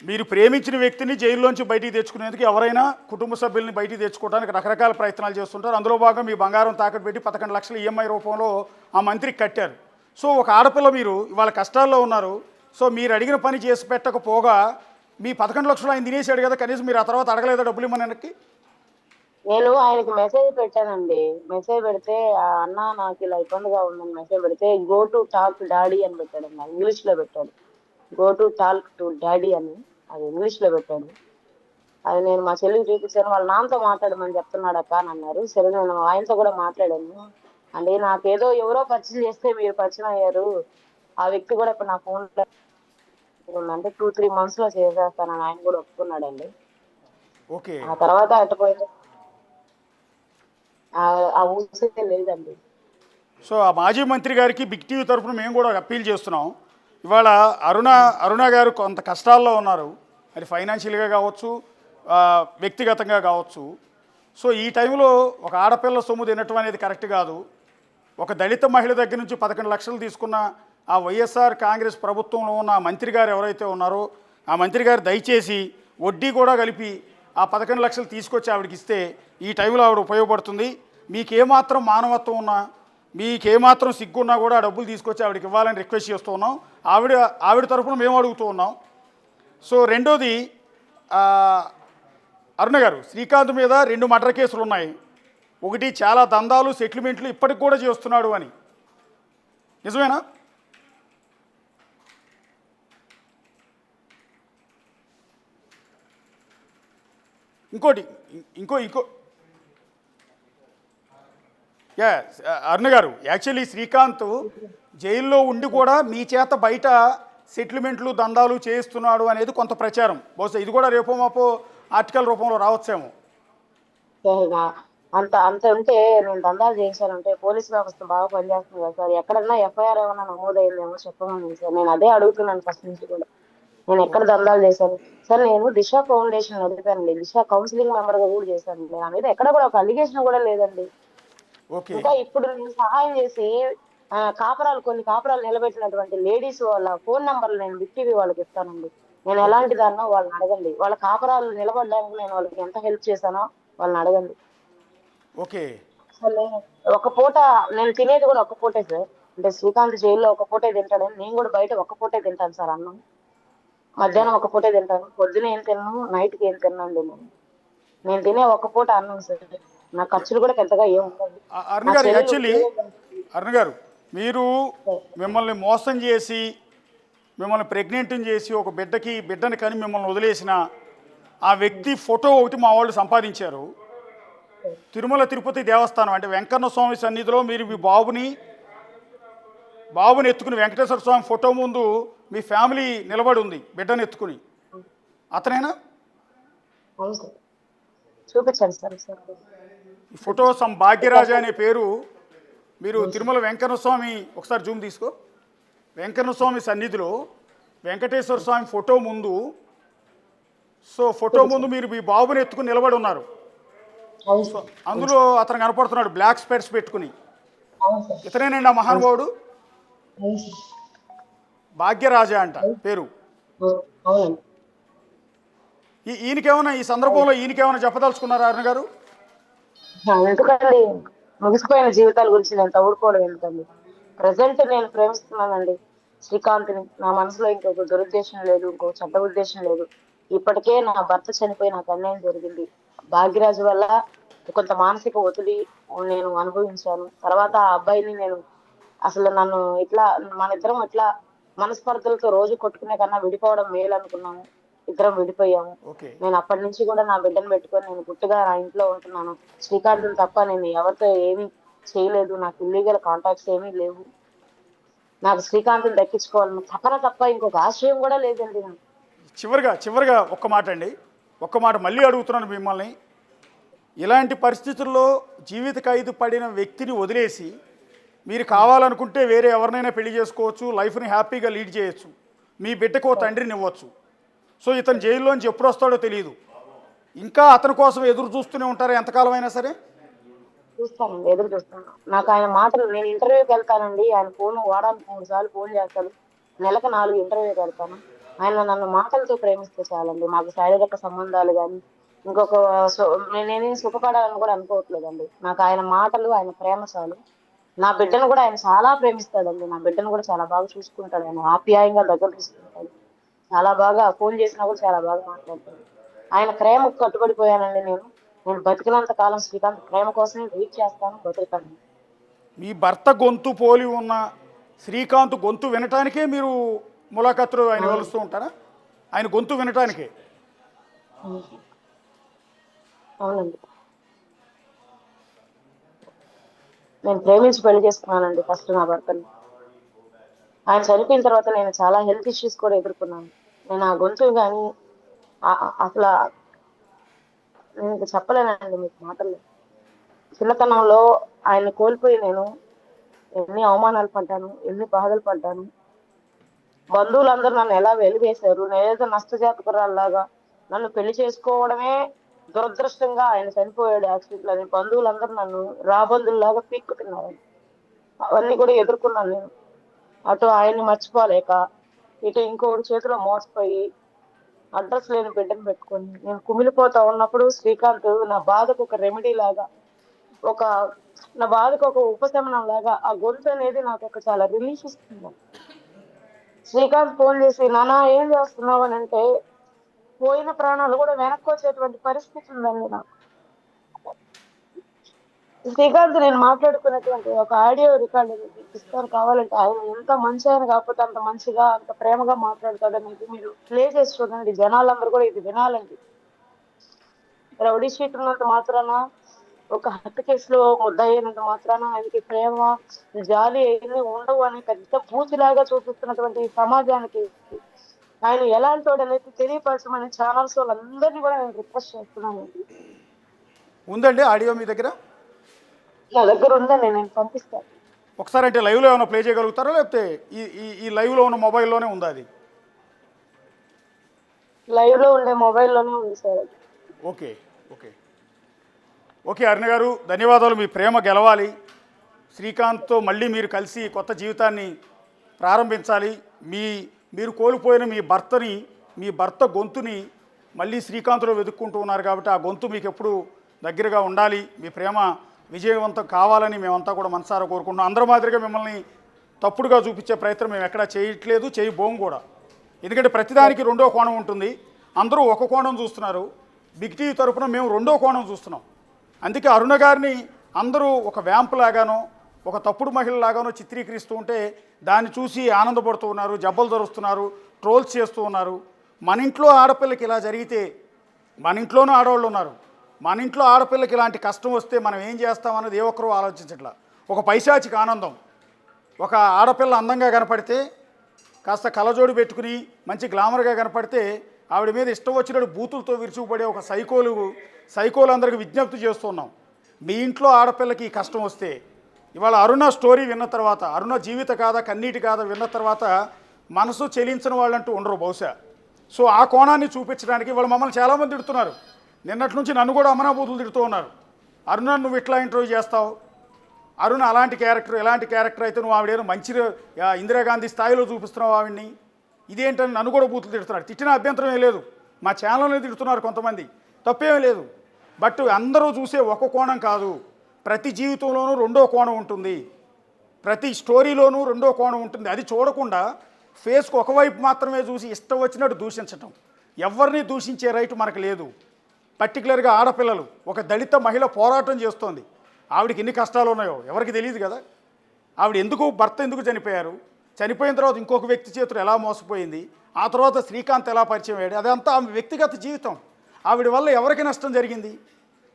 మీరు ప్రేమించిన వ్యక్తిని జైల్లోంచి బయటికి తెచ్చుకునేందుకు ఎవరైనా కుటుంబ సభ్యుల్ని బయటికి తెచ్చుకోవడానికి రకరకాల ప్రయత్నాలు చేస్తుంటారు. అందులో భాగంగా మీ బంగారం తాకట్టు పెట్టి 11 లక్షలు ఈఎంఐ రూపంలో ఆ మంత్రికి కట్టారు. సో ఒక ఆడపిల్ల, మీరు ఇవాళ కష్టాల్లో ఉన్నారు, సో మీరు అడిగిన పని చేసి పెట్టకపోగా మీ 11 లక్షలు ఆయన తినేసాడు కదా, కనీసం మీరు ఆ తర్వాత అడగలేదా డబ్బులు ఇవ్వమని? వెనక్కి నేను ఆయనకి మెసేజ్ పెట్టానండి. మెసేజ్ పెడితే అన్న నాకు ఇలా ఇబ్బందిగా ఉందని మెసేజ్ పెడితే గో టు టాక్ డాడీ అని పెట్టాడు, ఇంగ్లీష్ లో పెట్టాడు. Go to talk to daddy అని, అది ఇంగ్లీష్ లో పెట్టాడు. అది నేను మా చెల్లికి చూపించాను. వాళ్ళ నాన్నతో మాట్లాడమని చెప్తున్నాడు అక్క అని అన్నారు. సరే నేను ఆయనతో కూడా మాట్లాడాను. అంటే నాకేదో ఎవరో పరిచయం చేస్తే మీరు పరిచయం అయ్యారు. ఆ వ్యక్తి కూడా ఇప్పుడు నా ఫోన్ అంటే 2-3 మంత్స్ లో చేసేస్తానని ఆయన కూడా ఒప్పుకున్నాడండి. ఓకే. ఆ తర్వాత అటుపోయింది ఆ ఊసే లేదండి. సో ఆ మాజీ మంత్రి గారికి బిగ్ టీవీ తరఫున మేము కూడా అప్పీల్ చేస్తున్నాం. ఇవాళ అరుణ గారు కొంత కష్టాల్లో ఉన్నారు. అది ఫైనాన్షియల్గా కావచ్చు, వ్యక్తిగతంగా కావచ్చు. సో ఈ టైంలో ఒక ఆడపిల్ల సొమ్ము తినటం అనేది కరెక్ట్ కాదు. ఒక దళిత మహిళ దగ్గర నుంచి 11 లక్షలు తీసుకున్న ఆ వైఎస్ఆర్ కాంగ్రెస్ ప్రభుత్వంలో ఉన్న ఆ మంత్రి గారు ఎవరైతే ఉన్నారో ఆ మంత్రి గారు దయచేసి వడ్డీ కూడా కలిపి ఆ 11 లక్షలు తీసుకొచ్చి ఆవిడకి ఇస్తే ఈ టైంలో ఆవిడ ఉపయోగపడుతుంది. మీకేమాత్రం మానవత్వం ఉన్నా, మీకేమాత్రం సిగ్గున్నా కూడా ఆ డబ్బులు తీసుకొచ్చి ఆవిడకి ఇవ్వాలని రిక్వెస్ట్ చేస్తూ ఉన్నాం. ఆవిడ తరఫున మేము అడుగుతూ ఉన్నాం. సో రెండోది, అరుణ గారు, శ్రీకాంత్ మీద 2 మర్డర్ కేసులు ఉన్నాయి. ఒకటి చాలా దందాలు సెటిల్మెంట్లు ఇప్పటికి కూడా చేస్తున్నాడు అని, నిజమేనా? ఇంకోటి ఇంకో ఇంకో అరుణ గారు, యాక్చువల్లీ శ్రీకాంత్ జైల్లో ఉండి కూడా మీ చేత బయట సెటిల్మెంట్లు దందాలు చేయిస్తున్నాడు అనేది కొంత ప్రచారం. బహుశా ఇది కూడా రేపో మాపో ఆర్టికల్ రూపంలో రావచ్చేమో. అంత అంత ఉంటే నేను దందాలు చేశానంటే పోలీస్ వ్యవస్థ బాగా పనిచేస్తుంది కదా సార్. ఎక్కడన్నా ఎఫ్ఐఆర్ ఏమన్నా నమోదైందేమో చెప్పమని సార్. నేను అదే అడుగుతున్నాను ఫస్ట్ నుంచి కూడా. నేను ఎక్కడ దందాలు చేశాను సార్? నేను దిశ ఫౌండేషన్ నడిపానండి. దిశ కౌన్సిలింగ్ మెంబర్ గా కూడా చేశాను. నా మీద ఎక్కడ కూడా ఒక అలిగేషన్ కూడా లేదండి. ఓకే. ఇంకా ఇప్పుడు నేను సహాయం చేసి కొన్ని కాపురాలు నిలబెట్టినటువంటి లేడీస్ వాళ్ళ ఫోన్ నంబర్లు నేను బిగ్ వాళ్ళకి ఇస్తానండి. నేను ఎలాంటి దాన్నో వాళ్ళని అడగండి. వాళ్ళ కాపురాలు నిలబడడానికి నేను వాళ్ళకి ఎంత హెల్ప్ చేశానో వాళ్ళని అడగండి. ఓకే. అసలు ఒక పూట నేను తినేది కూడా ఒక పూటే సార్. అంటే శ్రీకాంత్ జైల్లో ఒక పూటే తింటాడని నేను కూడా బయట ఒక పూటే తింటాను సార్. అన్నం మధ్యాహ్నం ఒక పూటే తింటాను, పొద్దున ఏం తిన్నాను, నైట్కి ఏం తిన్నాండి. నేను తినే ఒక పూట అన్నం సార్. నా ఖర్చులు కూడా పెద్దగా ఏం ఉండదు. అరుణ్ గారు, యాక్చువల్లీ అరుణ్ గారు, మీరు మిమ్మల్ని మోసం చేసి మిమ్మల్ని ప్రెగ్నెంట్ని చేసి ఒక బిడ్డని కని మిమ్మల్ని వదిలేసిన ఆ వ్యక్తి ఫోటో ఒకటి మా వాళ్ళు సంపాదించారు. తిరుమల తిరుపతి దేవస్థానం అంటే వెంకన్న స్వామి సన్నిధిలో మీరు మీ బాబుని ఎత్తుకుని వెంకటేశ్వర స్వామి ఫోటో ముందు మీ ఫ్యామిలీ నిలబడి ఉంది బిడ్డను ఎత్తుకుని. అతనేనా? చూపించండి సార్. ఈ ఫోటో భాగ్యరాజ అనే పేరు. మీరు తిరుమల వెంకన్న స్వామి ఒకసారి జూమ్ తీసుకో. వెంకన్న స్వామి సన్నిధిలో వెంకటేశ్వర స్వామి ఫోటో ముందు, సో ఫోటో ముందు మీరు మీ బాబుని ఎత్తుకుని నిలబడి ఉన్నారు. సో అందులో అతను కనపడుతున్నాడు బ్లాక్ స్పెట్స్ పెట్టుకుని. ఇతనేనండి ఆ మహానుభావుడు, భాగ్యరాజ అంట పేరు. ఈయనకేమైనా ఈ సందర్భంలో చెప్పదలుచుకున్నారా అరుణ్ గారు? ఎందుకండి ముగిసిపోయిన జీవితాల గురించి నేను తవుడుకోవడం ఎందుకండి? ప్రజెంట్ నేను ప్రేమిస్తున్నానండి శ్రీకాంత్ని. నా మనసులో ఇంకొక దురుద్దేశం లేదు, ఇంకొక చెడ్డ ఉద్దేశం లేదు. ఇప్పటికే నా భర్త చనిపోయి నాకు అన్యాయం జరిగింది. భాగ్యరాజు వల్ల కొంత మానసిక ఒత్తిడి నేను అనుభవించాను. తర్వాత ఆ అబ్బాయిని నేను అసలు మన ఇద్దరం ఇట్లా మనస్పర్ధలతో రోజు కొట్టుకునే కన్నా విడిపోవడం మేలు అనుకున్నాము. ఇద్దరం విడిపోయాము. నేను అప్పటి నుంచి కూడా నా బిడ్డను పెట్టుకొని నేను గుట్టుగా నా ఇంట్లో ఉంటున్నాను. శ్రీకాంత్ తప్ప నేను ఎవరితో ఏమీ చేయలేదు. నాకు ఇల్లీగల్ కాంటాక్ట్స్ ఏమీ లేవు. నాకు శ్రీకాంత్ని దక్కించుకోవాలని తపన తప్ప ఇంకొక ఆశయం కూడా లేదండి నాకు. చివరిగా ఒక్క మాట మళ్ళీ అడుగుతున్నాను మిమ్మల్ని. ఇలాంటి పరిస్థితుల్లో జీవిత ఖైదు పడిన వ్యక్తిని వదిలేసి మీరు కావాలనుకుంటే వేరే ఎవరినైనా పెళ్లి చేసుకోవచ్చు, లైఫ్ని హ్యాపీగా లీడ్ చేయొచ్చు, మీ బిడ్డకు తండ్రిని ఇవ్వచ్చు. సో ఇతను జైల్లోంచి ఎప్పుడు వస్తాడో తెలియదు. ఇంకా అతని కోసం ఎదురు చూస్తూనే ఉంటారా ఎంతకాలం అయినా సరే? చూస్తానండి, ఎదురు చూస్తాను. నాకు ఆయన మాటలు, నేను ఇంటర్వ్యూకి వెళ్తానండి, ఆయన ఫోన్ వారానికి 3 సార్లు ఫోన్ చేస్తాడు. నెలకు 4 ఇంటర్వ్యూకి వెళ్తాను. ఆయన నన్ను మాటలతో ప్రేమిస్తే చాలండి. మాకు శారీరక సంబంధాలు కానీ ఇంకొక నేనేం సుఖపడాలని కూడా అనుకోవట్లేదండి. నాకు ఆయన మాటలు, ఆయన ప్రేమ చాలు. నా బిడ్డను కూడా ఆయన చాలా ప్రేమిస్తాడండి. నా బిడ్డను కూడా చాలా బాగా చూసుకుంటాడు. ఆయన ఆప్యాయంగా దగ్గర తీసుకుంటాడు. చాలా బాగా ఫోన్ చేసినా కూడా చాలా బాగా మాట్లాడతాడు. ఆయన ప్రేమకు కట్టుబడిపోయానండి నేను. బతికినంత కాలం శ్రీకాంత్ ప్రేమ కోసమే వెయిట్ చేస్తాను, బతుకుతాను. మీ భర్త గొంతు పోలి ఉన్న శ్రీకాంత్ గొంతు వినటానికే మీరు ములాఖతులు ఆయన కలుస్తూ ఉంటారా? ఆయన గొంతు వినటానికే? అవునండి. నేను ప్రేమించి పెళ్లి చేసుకున్నానండి ఫస్ట్ నా భర్తని. ఆయన చనిపోయిన తర్వాత నేను చాలా హెల్త్ ఇష్యూస్ కూడా ఎదుర్కొన్నాను. నేను ఆ గొంతు గాని అసల నేను ఇంక చెప్పలేనండి మీకు మాటల్లో. చిన్నతనంలో ఆయన్ని కోల్పోయి నేను ఎన్ని అవమానాలు పడ్డాను, ఎన్ని బాధలు పడ్డాను. బంధువులందరూ నన్ను ఎలా వెలివేశారు. నేనేదో నష్టజాతకురాల్లాగా నన్ను పెళ్లి చేసుకోవడమే దురదృష్టంగా ఆయన చనిపోయాడు యాక్సిడెంట్‌లో అని బంధువులందరూ నన్ను రాబందుల్లాగా పీక్కుతున్నారు. అవన్నీ కూడా ఎదుర్కొన్నాను నేను. అటు ఆయన్ని మర్చిపోలేక, ఇటు ఇంకొకడి చేతిలో మోసపోయి, అడ్రస్ లేని బిడ్డని పెట్టుకొని, నేను కుమిలిపోతా ఉన్నప్పుడు శ్రీకాంత్ నా బాధకు ఒక రెమెడీ లాగా, ఒక నా బాధకు ఒక ఉపశమనం లాగా ఆ గొంతు అనేది నాకు ఒక చాలా రిలీఫ్ ఇస్తుంది. శ్రీకాంత్ ఫోన్ చేసి నాన్న ఏం చేస్తున్నావు అని అంటే పోయిన ప్రాణాలు కూడా వెనక్కి వచ్చేటువంటి పరిస్థితి ఉందండి నాకు. శ్రీకాంత్ నేను మాట్లాడుకున్నటువంటి ఒక ఆడియో రికార్డు మీకు ఇస్తాను కావాలంటే. ఆయన ఎంత మంచి ఆయన కాకపోతే అంత మంచిగా అంత ప్రేమగా మాట్లాడతాడనేది మీరు ప్లే చేసి చూడండి. జనాలందరూ కూడా ఇది వినాలండి. రౌడీ షీట్ ఉన్నంత మాత్రాన, ఒక హత్య కేసులో ముద్దాయి అయినంత మాత్రాన ఆయనకి ప్రేమ జాలి ఏమీ ఉండవు అని పెద్ద పూచిలాగా చూపిస్తున్నటువంటి ఈ సమాజానికి ఆయన ఎలాంటి వాడు అనేది తెలియపరచమని ఛానల్స్ వాళ్ళందరినీ కూడా నేను రిక్వెస్ట్ చేస్తున్నాను. ఉందండి ఆడియో మీ దగ్గర? నా దగ్గర ఉందని నేను పంపిస్తాను. ఒకసారి అంటే లైవ్లో ఏమైనా ప్లే చేయగలుగుతారా, లేకపోతే ఈ ఈ ఈ లైవ్లో ఉన్న మొబైల్లోనే ఉందా అది? లైవ్ లో ఉండే మొబైల్లోనే ఉంది సార్. ఓకే ఓకే ఓకే అరుణ గారు, ధన్యవాదాలు. మీ ప్రేమ గెలవాలి. శ్రీకాంత్తో మళ్ళీ మీరు కలిసి కొత్త జీవితాన్ని ప్రారంభించాలి. మీరు కోల్పోయిన మీ భర్త గొంతుని మళ్ళీ శ్రీకాంత్లో వెతుక్కుంటూ ఉన్నారు కాబట్టి ఆ గొంతు మీకు ఎప్పుడు దగ్గరగా ఉండాలి. మీ ప్రేమ విజయవంతం కావాలని మేమంతా కూడా మనసారా కోరుకుంటున్నాం. అందరి మాదిరిగా మిమ్మల్ని తప్పుడుగా చూపించే ప్రయత్నం మేము ఎక్కడా చేయట్లేదు, చేయబోం కూడా. ఎందుకంటే ప్రతిదానికి రెండో కోణం ఉంటుంది. అందరూ ఒక కోణం చూస్తున్నారు. బిగ్ టీవీ తరపున మేము రెండో కోణం చూస్తున్నాం. అందుకే అరుణ గారిని అందరూ ఒక వ్యాంప్ లాగానో, ఒక తప్పుడు మహిళలాగానో చిత్రీకరిస్తూ ఉంటే దాన్ని చూసి ఆనందపడుతూ ఉన్నారు, జబ్బలు ధరుస్తున్నారు, ట్రోల్స్ చేస్తూ ఉన్నారు. మన ఇంట్లో ఆడపిల్లకి ఇలా జరిగితే, మన ఇంట్లోనూ ఆడవాళ్ళు ఉన్నారు, మన ఇంట్లో ఆడపిల్లకి ఇలాంటి కష్టం వస్తే మనం ఏం చేస్తామన్నది ఏ ఒక్కరూ ఆలోచించట్లా. ఒక పైశాచిక ఆనందం. ఒక ఆడపిల్ల అందంగా కనపడితే, కాస్త కళ్ళజోడు పెట్టుకుని మంచి గ్లామర్గా కనపడితే ఆవిడ మీద ఇష్టం వచ్చినట్టు బూతులతో విరుచుకుపడే ఒక సైకోలందరికీ విజ్ఞప్తి చేస్తున్నాం. మీ ఇంట్లో ఆడపిల్లకి ఈ కష్టం వస్తే, ఇవాళ అరుణ స్టోరీ విన్న తర్వాత, అరుణ జీవిత గాథ కన్నీటి గాథ విన్న తర్వాత మనసు చెలించిన వాళ్ళంటూ ఉండరు బహుశా. సో ఆ కోణాన్ని చూపించడానికి ఇవాళ మమ్మల్ని చాలామంది తిడుతున్నారు. నిన్నటి నుంచి నన్ను కూడా అమనాబూతులు తిడుతూ ఉన్నారు. అరుణ నువ్వు ఇట్లా ఇంటర్వ్యూ చేస్తావు, అరుణ అలాంటి క్యారెక్టర్, ఎలాంటి క్యారెక్టర్ అయితే నువ్వు ఆవిడేను మంచి ఇందిరాగాంధీ స్థాయిలో చూపిస్తున్నావు ఆవిడ్ని, ఇదేంటని నన్ను కూడా బూతులు తిడుతున్నారు. తిట్టిన అభ్యంతరం ఏం లేదు. మా ఛానల్ని తిడుతున్నారు కొంతమంది, తప్పేమీ లేదు. బట్ అందరూ చూసే ఒక కోణం కాదు. ప్రతి జీవితంలోనూ రెండో కోణం ఉంటుంది, ప్రతి స్టోరీలోనూ రెండో కోణం ఉంటుంది. అది చూడకుండా ఫేస్కు ఒకవైపు మాత్రమే చూసి ఇష్టం వచ్చినట్టు దూషించటం, ఎవరిని దూషించే రైట్ మనకు లేదు. పర్టికులర్గా ఆడపిల్లలు, ఒక దళిత మహిళ పోరాటం చేస్తోంది. ఆవిడకి ఎన్ని కష్టాలు ఉన్నాయో ఎవరికి తెలియదు కదా. ఆవిడ భర్త ఎందుకు చనిపోయారు, చనిపోయిన తర్వాత ఇంకొక వ్యక్తి చేతులు ఎలా మోసపోయింది, ఆ తర్వాత శ్రీకాంత్ ఎలా పరిచయం అయ్యాడు, అదంతా ఆమె వ్యక్తిగత జీవితం. ఆవిడ వల్ల ఎవరికి నష్టం జరిగింది?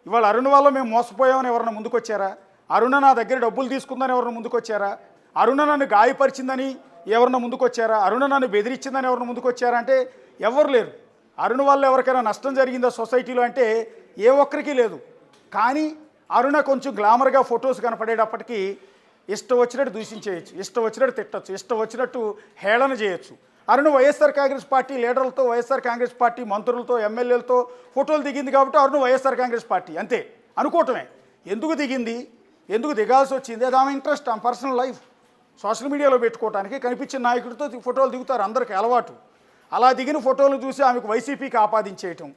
ఇవాళ అరుణ వల్ల మేము మోసపోయామని ఎవరన్నా ముందుకొచ్చారా? అరుణ నా దగ్గర డబ్బులు తీసుకుందని ఎవరన్నా ముందుకొచ్చారా? అరుణ నన్ను గాయపరిచిందని ఎవరన్నా ముందుకొచ్చారా? అరుణ నన్ను బెదిరించిందని ఎవరన్నా ముందుకొచ్చారా? అంటే ఎవరు లేరు. అరుణ వల్ల ఎవరికైనా నష్టం జరిగిందా సొసైటీలో అంటే ఏ ఒక్కరికి లేదు. కానీ అరుణ కొంచెం గ్లామర్గా ఫొటోస్ కనపడేటప్పటికీ ఇష్టం వచ్చినట్టు దూషించేయచ్చు, ఇష్టం వచ్చినట్టు తిట్టచ్చు, ఇష్టం వచ్చినట్టు హేళన చేయొచ్చు. అరుణ వైఎస్ఆర్ కాంగ్రెస్ పార్టీ లీడర్లతో, వైఎస్ఆర్ కాంగ్రెస్ పార్టీ మంత్రులతో, ఎమ్మెల్యేలతో ఫోటోలు దిగింది కాబట్టి అరుణ వైఎస్ఆర్ కాంగ్రెస్ పార్టీ అంతే అనుకోవటమే. ఎందుకు దిగింది, ఎందుకు దిగాల్సి వచ్చింది, అది ఆమె ఇంట్రెస్ట్, ఆమె పర్సనల్ లైఫ్. సోషల్ మీడియాలో పెట్టుకోవడానికి కనిపించిన నాయకుడితో ఫోటోలు దిగుతారు, అందరికీ అలవాటు. అలా దిగిన ఫోటోలు చూసి ఆమెకు వైసీపీకి ఆపాదించేయటం.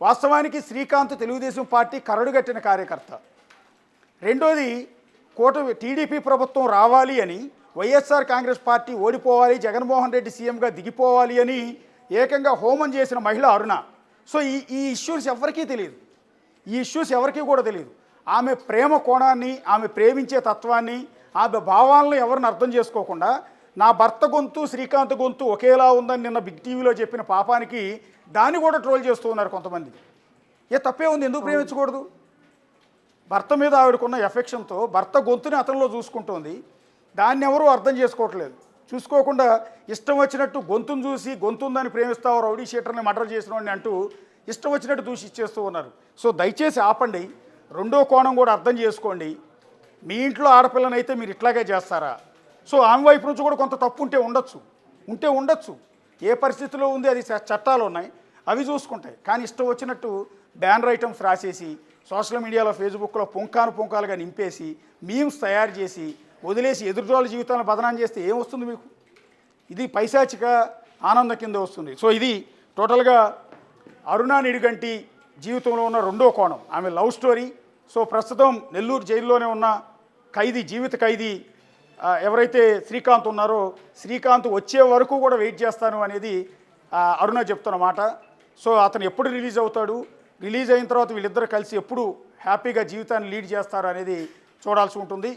వాస్తవానికి శ్రీకాంత్ తెలుగుదేశం పార్టీ కరడుగట్టిన కార్యకర్త. రెండోది, టీడీపీ ప్రభుత్వం రావాలి అని, వైఎస్ఆర్ కాంగ్రెస్ పార్టీ ఓడిపోవాలి, జగన్మోహన్ రెడ్డి సీఎంగా దిగిపోవాలి అని ఏకంగా హోమం చేసిన మహిళ అరుణ. సో ఈ ఇష్యూస్ ఎవరికీ తెలియదు, ఈ ఇష్యూస్ ఎవరికీ కూడా తెలియదు. ఆమె ప్రేమ కోణాన్ని, ఆమె ప్రేమించే తత్వాన్ని, ఆమె భావాలను ఎవరిని అర్థం చేసుకోకుండా నా భర్త గొంతు శ్రీకాంత్ గొంతు ఒకేలా ఉందని నిన్న బిగ్ టీవీలో చెప్పిన పాపానికి దాన్ని కూడా ట్రోల్ చేస్తూ ఉన్నారు కొంతమంది. తప్పే ఉంది, ఎందుకు ప్రేమించకూడదు? భర్త మీద ఆవిడకున్న ఎఫెక్షన్తో భర్త గొంతుని అతనిలో చూసుకుంటోంది. దాన్ని ఎవరూ అర్థం చేసుకోవట్లేదు. చూసుకోకుండా ఇష్టం వచ్చినట్టు గొంతును చూసి గొంతుందని ప్రేమిస్తావు రౌడీ షీటర్ని మర్డర్ చేసిన వాడిని అంటూ ఇష్టం వచ్చినట్టు దూషి ఇచ్చేస్తూ ఉన్నారు. సో దయచేసి ఆపండి. రెండో కోణం కూడా అర్థం చేసుకోండి. మీ ఇంట్లో ఆడపిల్లనైతే మీరు ఇట్లాగే చేస్తారా? సో ఆమె వైపు నుంచి కూడా కొంత తప్పు ఉంటే ఉండొచ్చు. ఏ పరిస్థితిలో ఉంది అది చట్టాలు ఉన్నాయి, అవి చూసుకుంటాయి. కానీ ఇష్టం వచ్చినట్టు బ్యానర్ ఐటమ్స్ రాసేసి సోషల్ మీడియాలో ఫేస్బుక్లో పుంకాలుగా నింపేసి మీమ్స్ తయారు చేసి వదిలేసి ఎదురుజోళ్ళ జీవితాలను బదనాం చేస్తే ఏమొస్తుంది మీకు? ఇది పైశాచిక ఆనందం కింద వస్తుంది. సో ఇది టోటల్గా అరుణా నిడిగంటి జీవితంలో ఉన్న రెండో కోణం, ఆమె లవ్ స్టోరీ. సో ప్రస్తుతం నెల్లూరు జైల్లోనే ఉన్న జీవిత ఖైదీ ఎవరైతే శ్రీకాంత్ ఉన్నారో, శ్రీకాంత్ వచ్చే వరకు కూడా వెయిట్ చేస్తాను అనేది అరుణ చెప్తున్న మాట. సో అతను ఎప్పుడు రిలీజ్ అవుతాడు, రిలీజ్ అయిన తర్వాత వీళ్ళిద్దరు కలిసి ఎప్పుడు హ్యాపీగా జీవితాన్ని లీడ్ చేస్తారు అనేది చూడాల్సి ఉంటుంది.